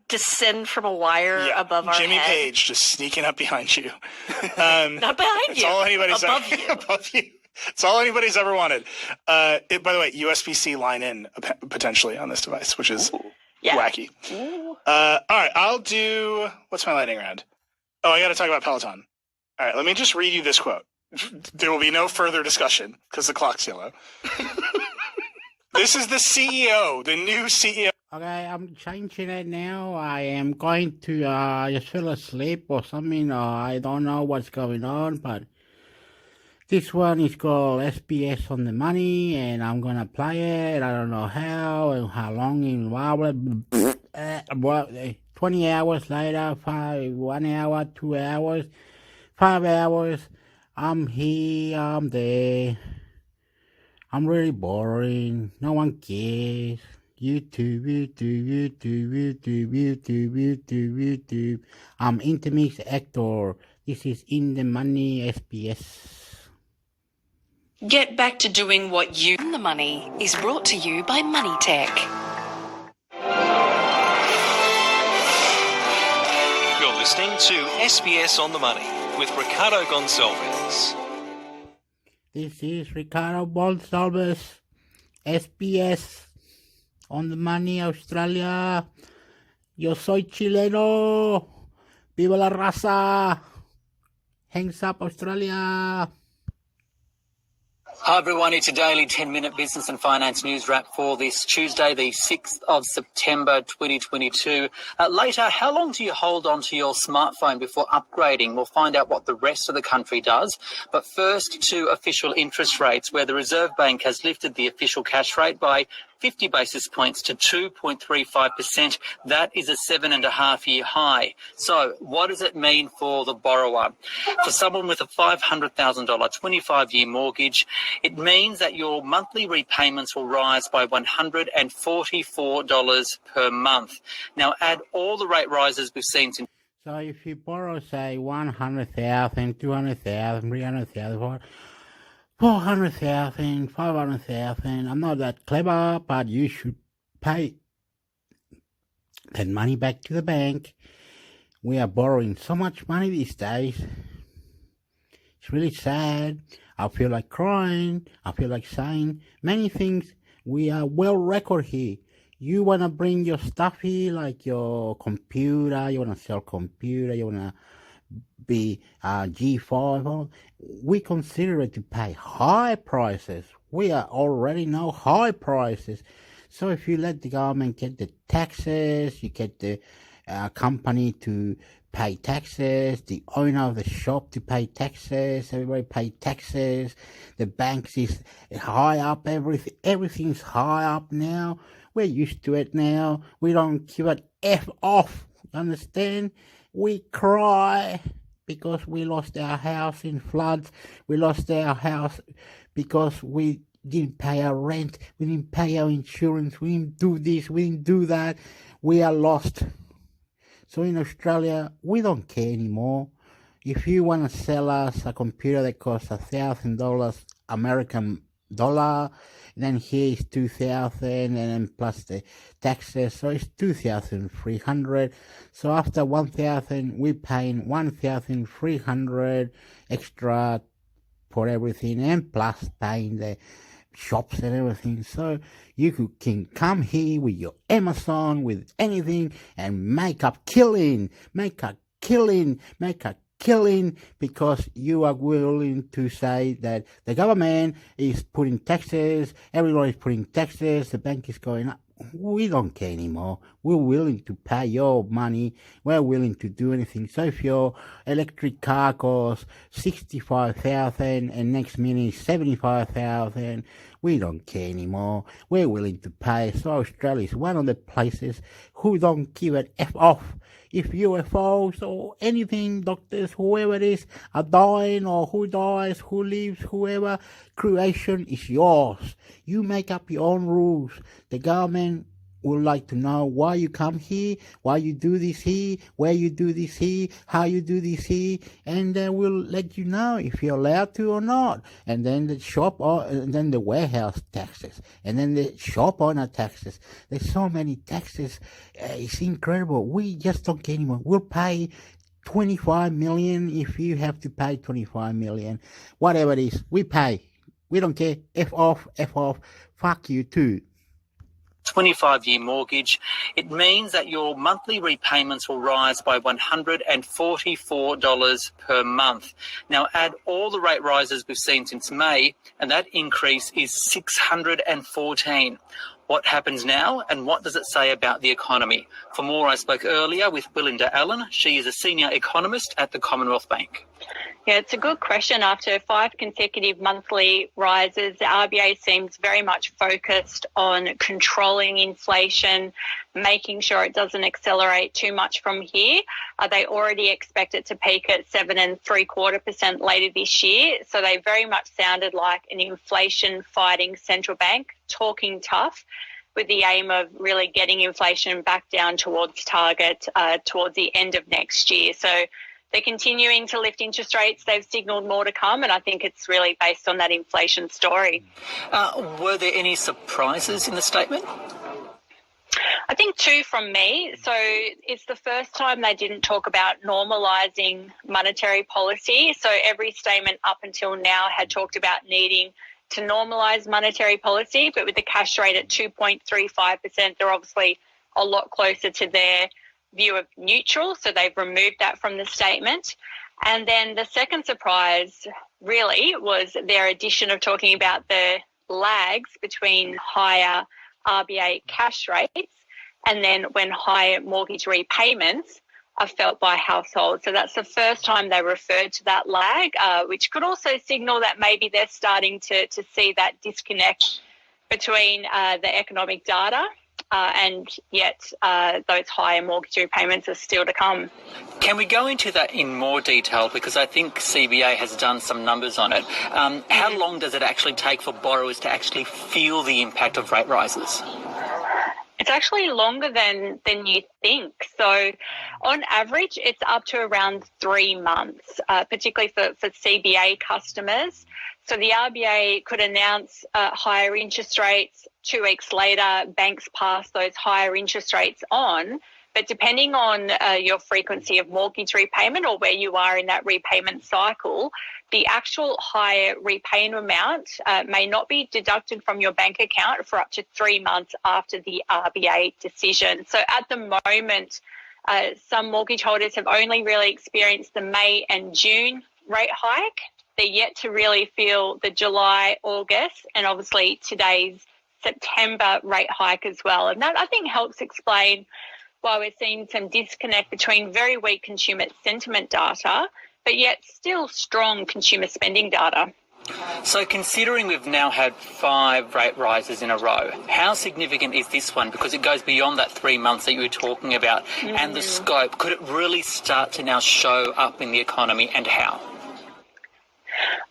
descend from a wire above our Jimmy head. Page just sneaking up behind you. Not behind you. All anybody's above you. Above you. It's all anybody's ever wanted. By the way, USB-C line-in potentially on this device, which is wacky. All right, I'll do... What's my lightning round? Oh, I got to talk about Peloton. All right, let me just read you this quote. There will be no further discussion because the clock's yellow. This is the CEO, the new CEO. Okay, I'm changing it now. I am going to just fell asleep or something. I don't know what's going on, but this one is called SBS on the money, and I'm gonna play it. I don't know how and how long in while. 20 hours later, 1 hour, 2 hours, 5 hours. I'm here, I'm there. I'm really boring. No one cares. YouTube. I'm intermixhector. This is In the Money SBS. Get back to doing what you... In the Money is brought to you by Money Tech. You're listening to SBS on the Money with Ricardo Gonçalves. This is Ricardo Gonçalves, SBS on the Money, Australia. Yo soy chileno. Viva la raza. Hands up, Australia. Hi everyone, it's your daily 10-minute business and finance news wrap for this Tuesday, the 6th of September 2022. Later, how long do you hold on to your smartphone before upgrading? We'll find out what the rest of the country does. But first to official interest rates, where the Reserve Bank has lifted the official cash rate by 50 basis points to 2.35%. That is a 7.5-year high. So what does it mean for the borrower? For someone with a $500,000 25-year mortgage, it means that your monthly repayments will rise by $144 per month. Now add all the rate rises we've seen since... So if you borrow, say, 100,000, 200,000, 300,000, 400,000, 500,000. I'm not that clever, but you should pay that money back to the bank. We are borrowing so much money these days. It's really sad. I feel like crying. I feel like saying many things. We are well record here. You want to bring your stuff here, like your computer. You want to sell computer. You want to be G5. We consider it to pay high prices. We are already know high prices. So if you let the government get the taxes, you get the company to pay taxes, the owner of the shop to pay taxes, everybody pay taxes, the banks is high up, everything's high up now. We're used to it now. We don't give it F off, understand? We cry because we lost our house in floods. We lost our house because we didn't pay our rent. We didn't pay our insurance. We didn't do this. We didn't do that. We are lost. So in Australia, we don't care anymore. If you want to sell us a computer that costs $1,000 American dollar, then here is 2,000, and then plus the taxes, so it's 2,300. So after 1,000, we're paying 1,300 extra for everything, and plus paying the shops and everything. So you can come here with your Amazon, with anything, and make a killing, because you are willing to say that the government is putting taxes, everyone is putting taxes, the bank is going up. We don't care anymore. We're willing to pay your money. We're willing to do anything. So if your electric car costs $65,000 and next minute 75,000, we don't care anymore. We're willing to pay. So Australia is one of the places who don't give it F off. If UFOs or anything, doctors, whoever it is, are dying, or who dies, who lives, whoever, creation is yours. You make up your own rules. The government would like to know why you come here, why you do this here, where you do this here, how you do this here, and they will let you know if you're allowed to or not. And then the shop, and then the warehouse taxes, and then the shop owner taxes. There's so many taxes. It's incredible. We just don't care anymore. We'll pay 25 million if you have to pay 25 million. Whatever it is, we pay. We don't care. F off. Fuck you too. 25-year mortgage, it means that your monthly repayments will rise by $144 per month. Now add all the rate rises we've seen since May, and that increase is $614. What happens now, and what does it say about the economy? For more, I spoke earlier with Belinda Allen. She is a senior economist at the Commonwealth Bank. Yeah, it's a good question. After 5 consecutive monthly rises, the RBA seems very much focused on controlling inflation, making sure it doesn't accelerate too much from here. They already expect it to peak at 7.75% later this year. So they very much sounded like an inflation-fighting central bank, talking tough, with the aim of really getting inflation back down towards target towards the end of next year. So they're continuing to lift interest rates. They've signalled more to come, and I think it's really based on that inflation story. Were there any surprises in the statement? I think 2 from me. So it's the first time they didn't talk about normalising monetary policy. So every statement up until now had talked about needing to normalise monetary policy, but with the cash rate at 2.35%, they're obviously a lot closer to their view of neutral, so they've removed that from the statement. And then the second surprise really was their addition of talking about the lags between higher RBA cash rates and then when higher mortgage repayments are felt by households. So that's the first time they referred to that lag, which could also signal that maybe they're starting to see that disconnect between the economic data and yet those higher mortgage repayments are still to come. Can we go into that in more detail? Because I think CBA has done some numbers on it. How long does it actually take for borrowers to actually feel the impact of rate rises? It's actually longer than you think. So on average, it's up to around 3 months, particularly for CBA customers. So the RBA could announce higher interest rates. 2 weeks later, banks pass those higher interest rates on. But depending on your frequency of mortgage repayment or where you are in that repayment cycle, the actual higher repayment amount may not be deducted from your bank account for up to 3 months after the RBA decision. So at the moment, some mortgage holders have only really experienced the May and June rate hike. They're yet to really feel the July, August, and obviously today's September rate hike as well. And that, I think, helps explain why we're seeing some disconnect between very weak consumer sentiment data, but yet still strong consumer spending data. So considering we've now had 5 rate rises in a row, how significant is this one? Because it goes beyond that 3 months that you were talking about and the scope. Could it really start to now show up in the economy, and how?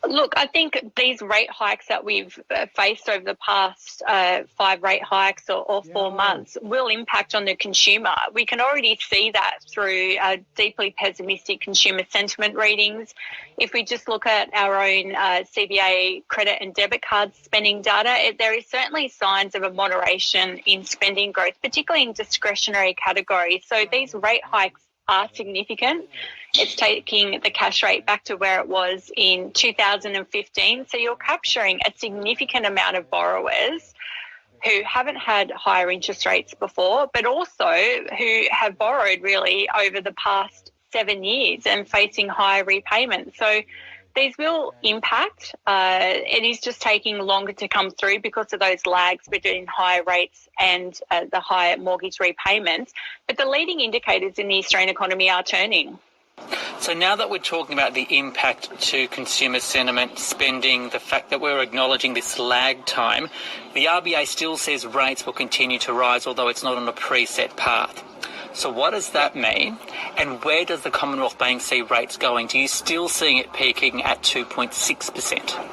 Look, I think these rate hikes that we've faced over the past 5 rate hikes or 4 months will impact on the consumer. We can already see that through deeply pessimistic consumer sentiment readings. If we just look at our own CBA credit and debit card spending data, there is certainly signs of a moderation in spending growth, particularly in discretionary categories. So these rate hikes are significant. It's taking the cash rate back to where it was in 2015. So you're capturing a significant amount of borrowers who haven't had higher interest rates before, but also who have borrowed really over the past 7 years and facing higher repayments. So these will impact. It is just taking longer to come through because of those lags between higher rates and the higher mortgage repayments. But the leading indicators in the Australian economy are turning. So now that we're talking about the impact to consumer sentiment, spending, the fact that we're acknowledging this lag time, the RBA still says rates will continue to rise, although it's not on a preset path. So what does that mean? And where does the Commonwealth Bank see rates going? Do you still seeing it peaking at 2.6%?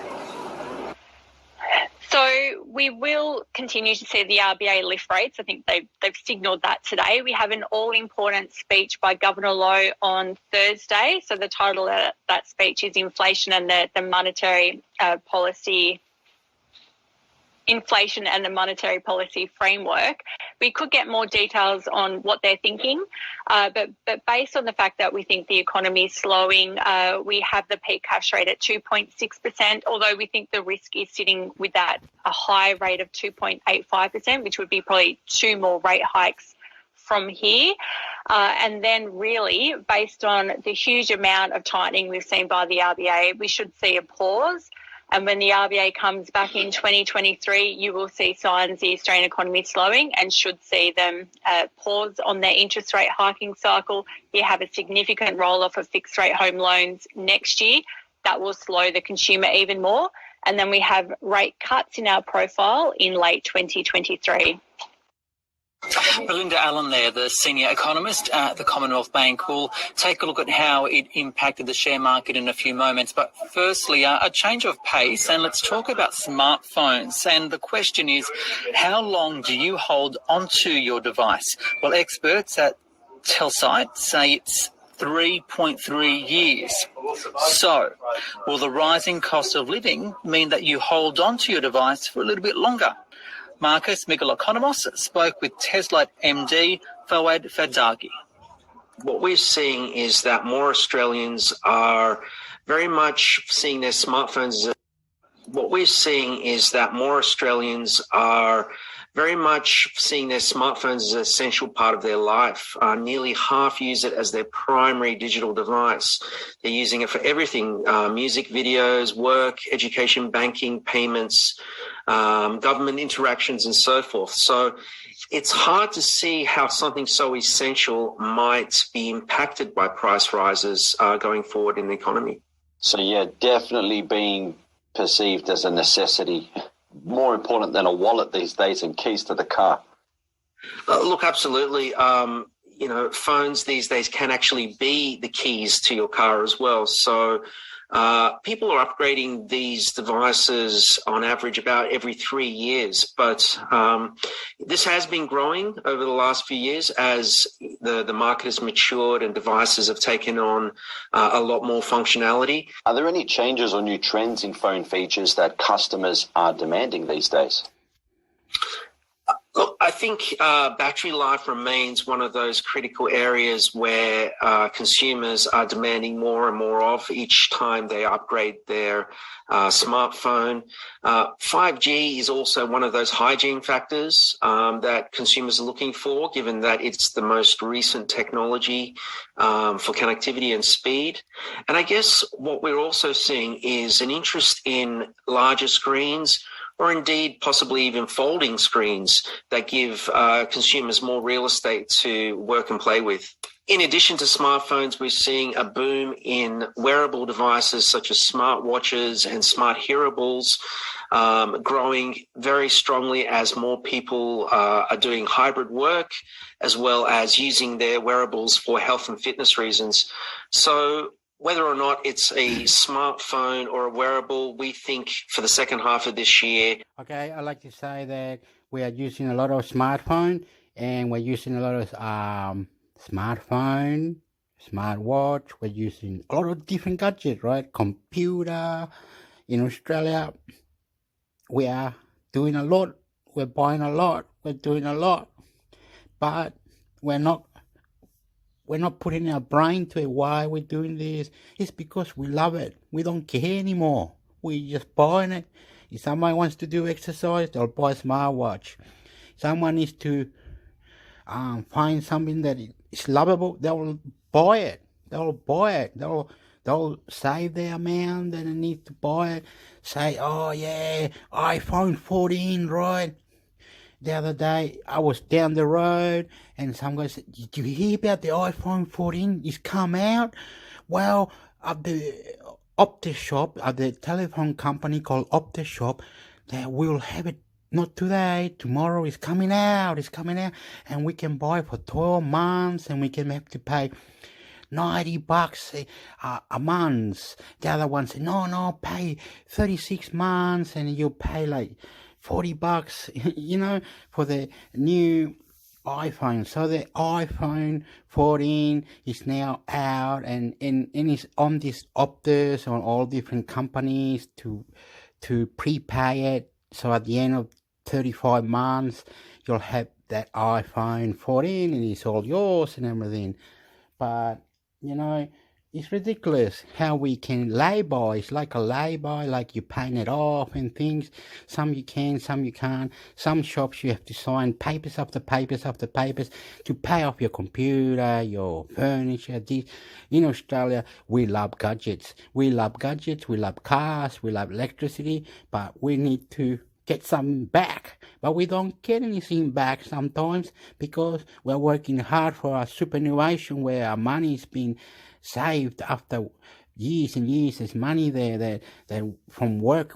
So we will continue to see the RBA lift rates. I think they've signalled that today. We have an all-important speech by Governor Lowe on Thursday. So the title of that speech is Inflation and the Monetary Policy Inflation and the Monetary Policy Framework. We could get more details on what they're thinking, but based on the fact that we think the economy is slowing, we have the peak cash rate at 2.6%, although we think the risk is sitting with that a high rate of 2.85%, which would be probably 2 more rate hikes from here. And then really, based on the huge amount of tightening we've seen by the RBA, we should see a pause. And when the RBA comes back in 2023, you will see signs of the Australian economy slowing and should see them pause on their interest rate hiking cycle. You have a significant roll-off of fixed rate home loans next year. That will slow the consumer even more. And then we have rate cuts in our profile in late 2023. Belinda Allen there, the senior economist at the Commonwealth Bank. We'll take a look at how it impacted the share market in a few moments. But firstly, a change of pace, and let's talk about smartphones. And the question is, how long do you hold onto your device? Well, experts at Telsite say it's 3.3 years. So, will the rising cost of living mean that you hold on to your device for a little bit longer? Marcus Megalokonomos spoke with Telsite MD Fawad Fadagi. What we're seeing is that more Australians are very much seeing their smartphones as an essential part of their life. Nearly half use it as their primary digital device. They're using it for everything, music, videos, work, education, banking, payments, government interactions, and so forth. So it's hard to see how something so essential might be impacted by price rises going forward in the economy. So, yeah, definitely being perceived as a necessity, more important than a wallet these days and keys to the car. Look, absolutely. Phones these days can actually be the keys to your car as well. So people are upgrading these devices on average about every 3 years. But this has been growing over the last few years as the market has matured and devices have taken on a lot more functionality. Are there any changes or new trends in phone features that customers are demanding these days? Look, I think battery life remains one of those critical areas where consumers are demanding more and more of each time they upgrade their smartphone. 5G is also one of those hygiene factors that consumers are looking for, given that it's the most recent technology for connectivity and speed. And I guess what we're also seeing is an interest in larger screens, or indeed possibly even folding screens that give consumers more real estate to work and play with. In addition to smartphones, we're seeing a boom in wearable devices such as smartwatches and smart hearables, growing very strongly as more people are doing hybrid work, as well as using their wearables for health and fitness reasons. So whether or not it's a smartphone or a wearable, we think for the second half of this year. Okay, I like to say that we are using a lot of smartphone, and we're using a lot of smartphone, smartwatch. We're using a lot of different gadgets, right? Computer. In Australia, we are doing a lot. We're buying a lot. We're doing a lot, but we're not putting our brain to it. Why we're doing this? It's because we love it. We don't care anymore. We just buying it. If someone wants to do exercise, they'll buy a smartwatch. Someone needs to find something that is lovable, they'll buy it. They'll save the amount that they need to buy it. Say, oh yeah, iPhone 14, right? The other day, I was down the road and some guy said, did you hear about the iPhone 14? It's come out. Well, at the OptiShop, at the telephone company called OptiShop, they will have it not today, tomorrow. It's coming out, and we can buy for 12 months, and we can have to pay $90 a month. The other one said, no, pay 36 months, and you'll pay like $40, for the new iPhone. So the iPhone 14 is now out, and it's on this Optus on all different companies to prepay it. So at the end of 35 months, you'll have that iPhone 14 and it's all yours and everything. But, It's ridiculous how we can lay-by. It's like a lay-by, like you paint it off and things. Some you can, some you can't. Some shops you have to sign papers after papers after papers to pay off your computer, your furniture. In Australia, we love gadgets. We love gadgets, we love cars, we love electricity, but we need to get something back. But we don't get anything back sometimes because we're working hard for our superannuation where our money's been saved after years and years. There's money there that from work.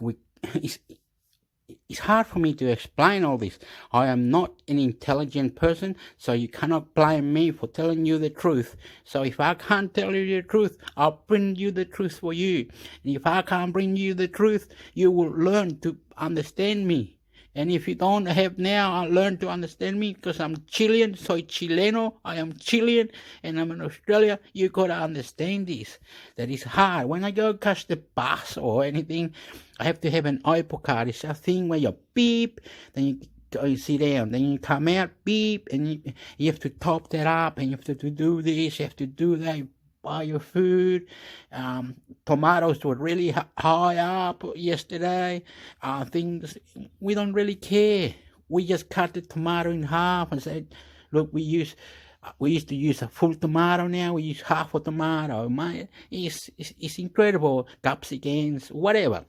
It's hard for me to explain all this. I am not an intelligent person, so you cannot blame me for telling you the truth. So if I can't tell you the truth, I'll bring you the truth for you. And if I can't bring you the truth, you will learn to understand me. And if you don't have now, I'll learn to understand me because I'm Chilean, soy chileno, I am Chilean, and I'm in Australia. You gotta understand this. That is hard. When I go catch the bus or anything, I have to have an iPod card. It's a thing where you beep, then you sit down, then you come out, beep, and you have to top that up, and you have to do this, you have to do that. Buy your food. Tomatoes were really high up yesterday. Things we don't really care. We just cut the tomato in half and said, "Look, we used to use a full tomato. Now we use half a tomato." It's incredible. Capsicums, whatever.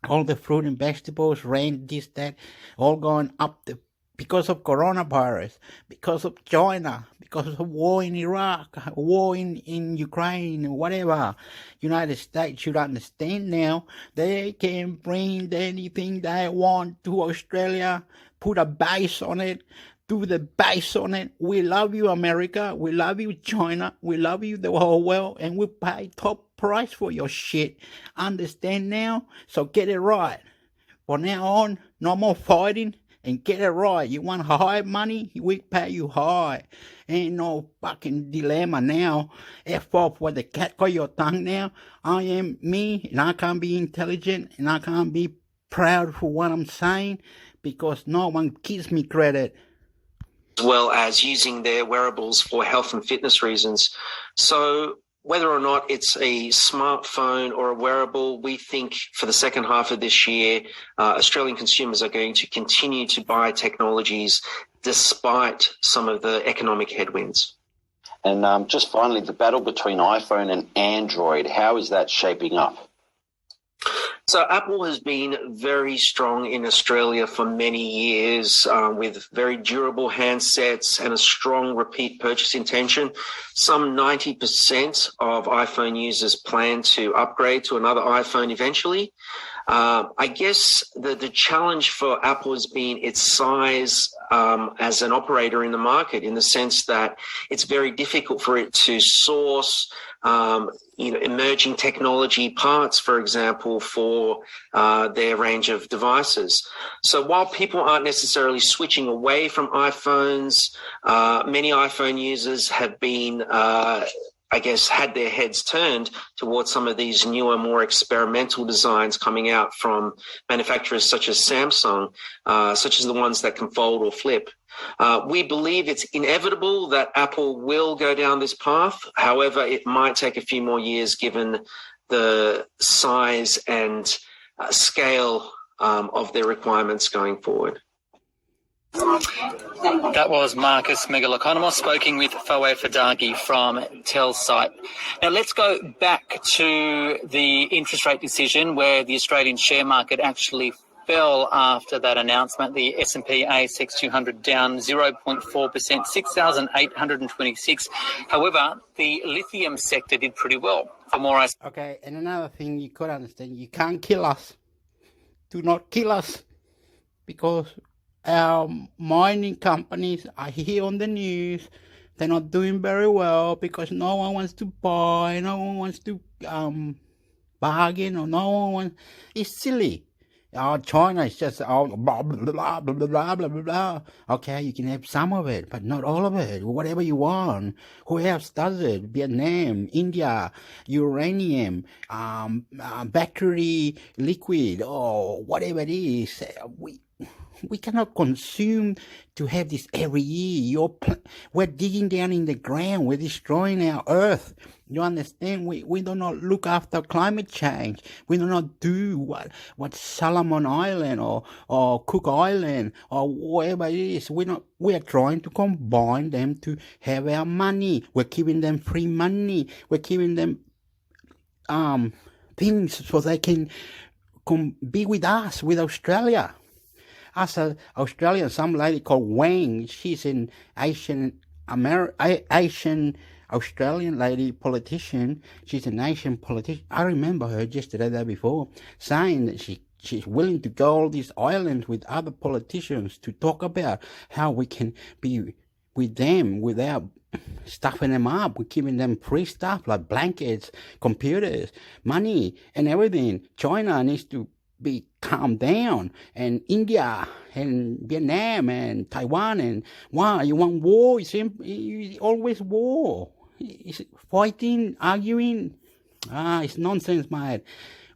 All the fruit and vegetables, rain, this, that, all going up because of coronavirus, because of China, because of war in Iraq, war in Ukraine, whatever. United States should understand now they can bring anything they want to Australia, put a base on it, do the base on it. We love you, America. We love you, China. We love you, the whole world, and we pay top price for your shit. Understand now? So get it right. From now on, no more fighting. And get it right. You want high money? We pay you high. Ain't no fucking dilemma now. F off with the cat got your tongue now. I am me, and I can't be intelligent, and I can't be proud for what I'm saying because no one gives me credit. As well as using their wearables for health and fitness reasons. So whether or not it's a smartphone or a wearable, we think for the second half of this year, Australian consumers are going to continue to buy technologies despite some of the economic headwinds. And just finally, the battle between iPhone and Android, how is that shaping up? So Apple has been very strong in Australia for many years with very durable handsets and a strong repeat purchase intention. Some 90% of iPhone users plan to upgrade to another iPhone eventually. I guess the challenge for Apple has been its size as an operator in the market, in the sense that it's very difficult for it to source emerging technology parts, for example, for their range of devices. So while people aren't necessarily switching away from iPhones, many iPhone users have been had their heads turned towards some of these newer, more experimental designs coming out from manufacturers such as Samsung, such as the ones that can fold or flip. We believe it's inevitable that Apple will go down this path. However, it might take a few more years given the size and scale of their requirements going forward. That was Marcus Megalokonomos speaking with Foe Fadagi from Telsite. Now let's go back to the interest rate decision where the Australian share market actually fell after that announcement. The S&P ASX 200 down 0.4%, 6,826. However, the lithium sector did pretty well. For more, okay, and another thing you could understand, you can't kill us. Do not kill us, because our mining companies are here on the news. They're not doing very well because no one wants to buy, no one wants to bargain, or no one wants. It's silly. China is just all blah, blah, blah, blah, blah, blah, blah, blah. Okay, you can have some of it, but not all of it. Whatever you want. Who else does it? Vietnam, India, uranium, battery liquid, or whatever it is. we cannot consume to have this every year. We're digging down in the ground. We're destroying our earth. You understand? We do not look after climate change. We do not do what Solomon Island or Cook Island or whatever it is. We are trying to combine them to have our money. We're giving them free money. We're giving them things so they can be with us, with Australia. As an Australian, some lady called Wang, she's an Asian Australian lady politician. She's an Asian politician. I remember her just the day before saying that she's willing to go all these islands with other politicians to talk about how we can be with them without stuffing them up. We're giving them free stuff like blankets, computers, money, and everything. China needs to be calmed down, and India and Vietnam and Taiwan, and why you want war? It's always war. It's fighting, arguing. It's nonsense, mate.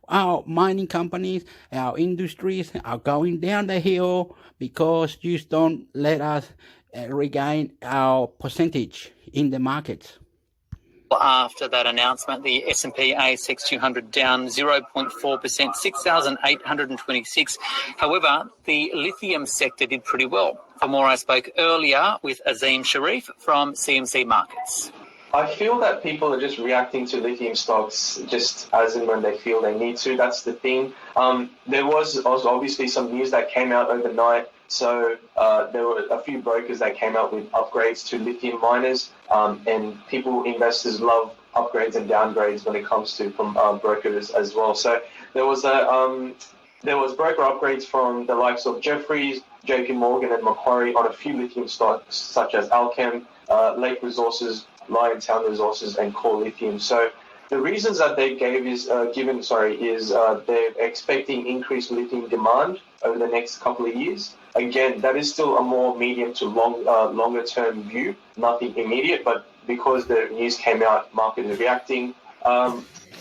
Our mining companies, our industries are going down the hill because you don't let us regain our percentage in the markets. After that announcement, the S&P ASX 200 down 0.4%, 6,826. However, the lithium sector did pretty well. For more, I spoke earlier with Azim Sharif from CMC Markets. I feel that people are just reacting to lithium stocks just as and when they feel they need to. That's the thing. There was obviously some news that came out overnight. So there were a few brokers that came out with upgrades to lithium miners, and investors love upgrades and downgrades when it comes to from brokers as well. So there was broker upgrades from the likes of Jefferies, JP Morgan, and Macquarie on a few lithium stocks such as Alchem, Lake Resources, Liontown Resources, and Core Lithium. So the reasons that they gave is they're expecting increased lithium demand over the next couple of years. Again, that is still a more medium to longer term view, nothing immediate, but because the news came out, market is reacting.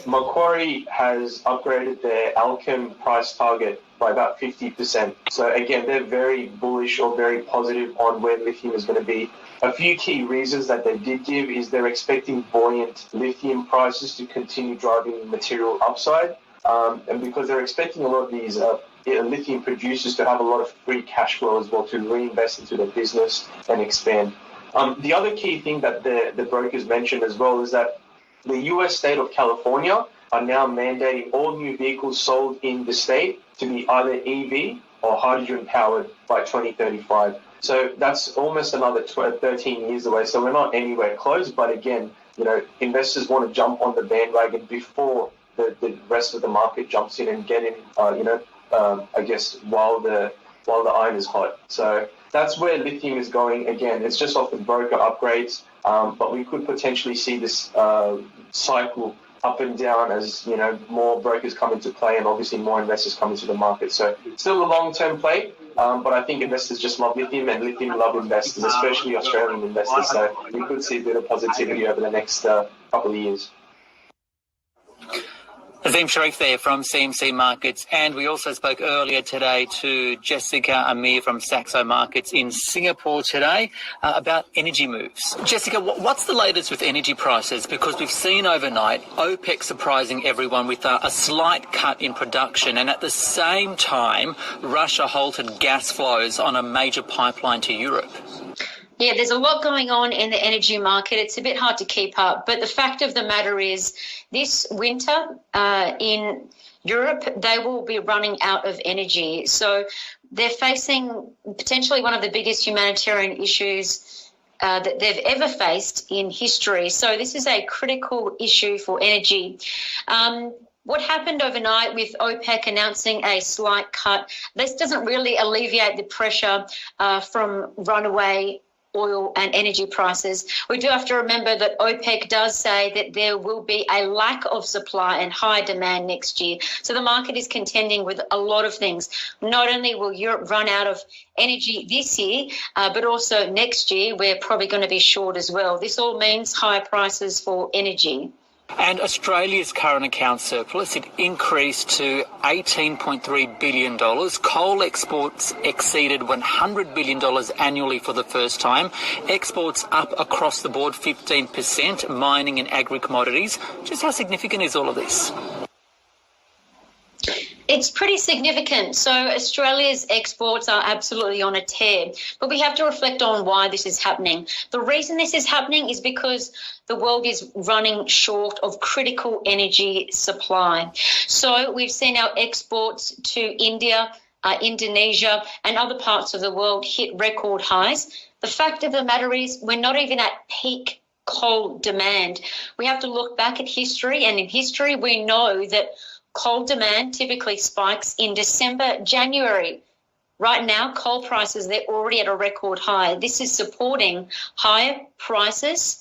Macquarie has upgraded their Alchem price target by about 50%. So again, they're very bullish or very positive on where lithium is going to be. A few key reasons that they did give is they're expecting buoyant lithium prices to continue driving material upside. And because they're expecting a lot of these lithium producers to have a lot of free cash flow as well to reinvest into their business and expand. The other key thing that the brokers mentioned as well is that the US state of California are now mandating all new vehicles sold in the state to be either EV or hydrogen powered by 2035. So that's almost another 13 years away. So we're not anywhere close. But again, investors want to jump on the bandwagon before the rest of the market jumps in and get in, I guess, while the iron is hot. So that's where lithium is going. Again, it's just off the broker upgrades, but we could potentially see this cycle up and down as more brokers come into play and obviously more investors come into the market. So still a long-term play, but I think investors just love lithium and lithium love investors, especially Australian investors. So we could see a bit of positivity over the next couple of years. Azim Sharif there from CMC Markets, and we also spoke earlier today to Jessica Amir from Saxo Markets in Singapore today about energy moves. Jessica, what's the latest with energy prices? Because we've seen overnight OPEC surprising everyone with a slight cut in production, and at the same time Russia halted gas flows on a major pipeline to Europe. Yeah, there's a lot going on in the energy market. It's a bit hard to keep up. But the fact of the matter is this winter in Europe, they will be running out of energy. So they're facing potentially one of the biggest humanitarian issues that they've ever faced in history. So this is a critical issue for energy. What happened overnight with OPEC announcing a slight cut, this doesn't really alleviate the pressure from runaway oil and energy prices. We do have to remember that OPEC does say that there will be a lack of supply and high demand next year. So the market is contending with a lot of things. Not only will Europe run out of energy this year, but also next year we're probably going to be short as well. This all means higher prices for energy. And Australia's current account surplus, it increased to $18.3 billion. Coal exports exceeded $100 billion annually for the first time. Exports up across the board 15%, mining and agri-commodities. Just how significant is all of this? It's pretty significant. So Australia's exports are absolutely on a tear, but we have to reflect on why this is happening. The reason this is happening is because the world is running short of critical energy supply. So we've seen our exports to India, Indonesia, and other parts of the world hit record highs. The fact of the matter is we're not even at peak coal demand. We have to look back at history, and in history we know that coal demand typically spikes in December, January. Right now, coal prices, they're already at a record high. This is supporting higher prices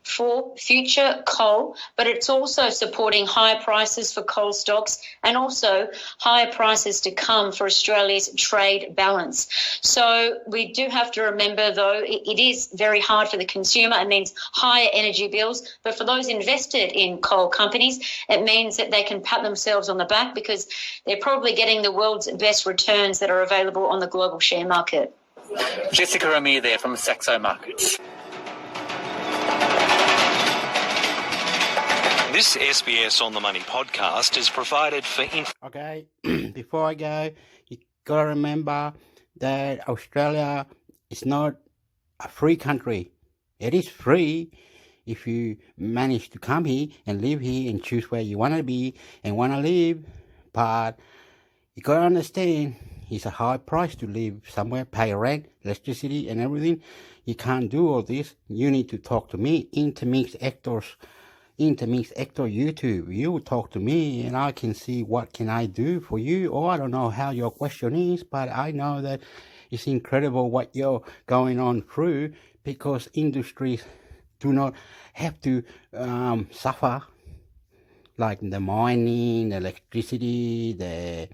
for future coal, but it's also supporting higher prices for coal stocks and also higher prices to come for Australia's trade balance. So we do have to remember, though, it is very hard for the consumer. It means higher energy bills, but for those invested in coal companies, it means that they can pat themselves on the back because they're probably getting the world's best returns that are available on the global share market. Jessica Amir there from Saxo Markets. This SBS On The Money podcast is provided for... Okay, before I go, you got to remember that Australia is not a free country. It is free if you manage to come here and live here and choose where you want to be and want to live. But you got to understand, it's a high price to live somewhere, pay rent, electricity and everything. You can't do all this. You need to talk to me, intermixhector YouTube. You talk to me and I can see what can I do for you. Or I don't know how your question is, but I know that it's incredible what you're going on through because industries do not have to suffer like the mining, the electricity, the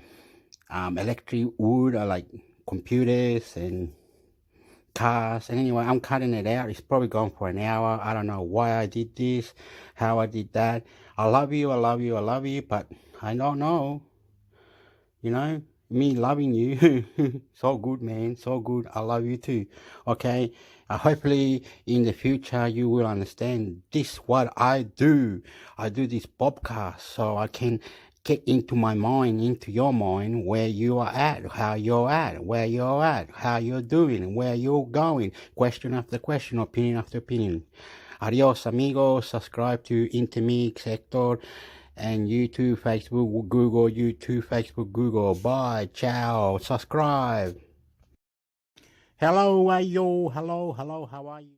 electric wood, or like computers and cars. And anyway, I'm cutting it out. It's probably gone for an hour. I don't know why I did this, how I did that. I love you, but I don't know. You know, me loving you. So good, man. So good. I love you too. Okay. Hopefully in the future you will understand this what I do. I do this podcast so I can get into my mind, into your mind, where you are at, how you're at, where you're at, how you're doing, where you're going, question after question, opinion after opinion. Adios, amigos. Subscribe to intermixhector and YouTube, Facebook, Google, YouTube, Facebook, Google. Bye, ciao, subscribe. Hello, how are you? Hello, how are you?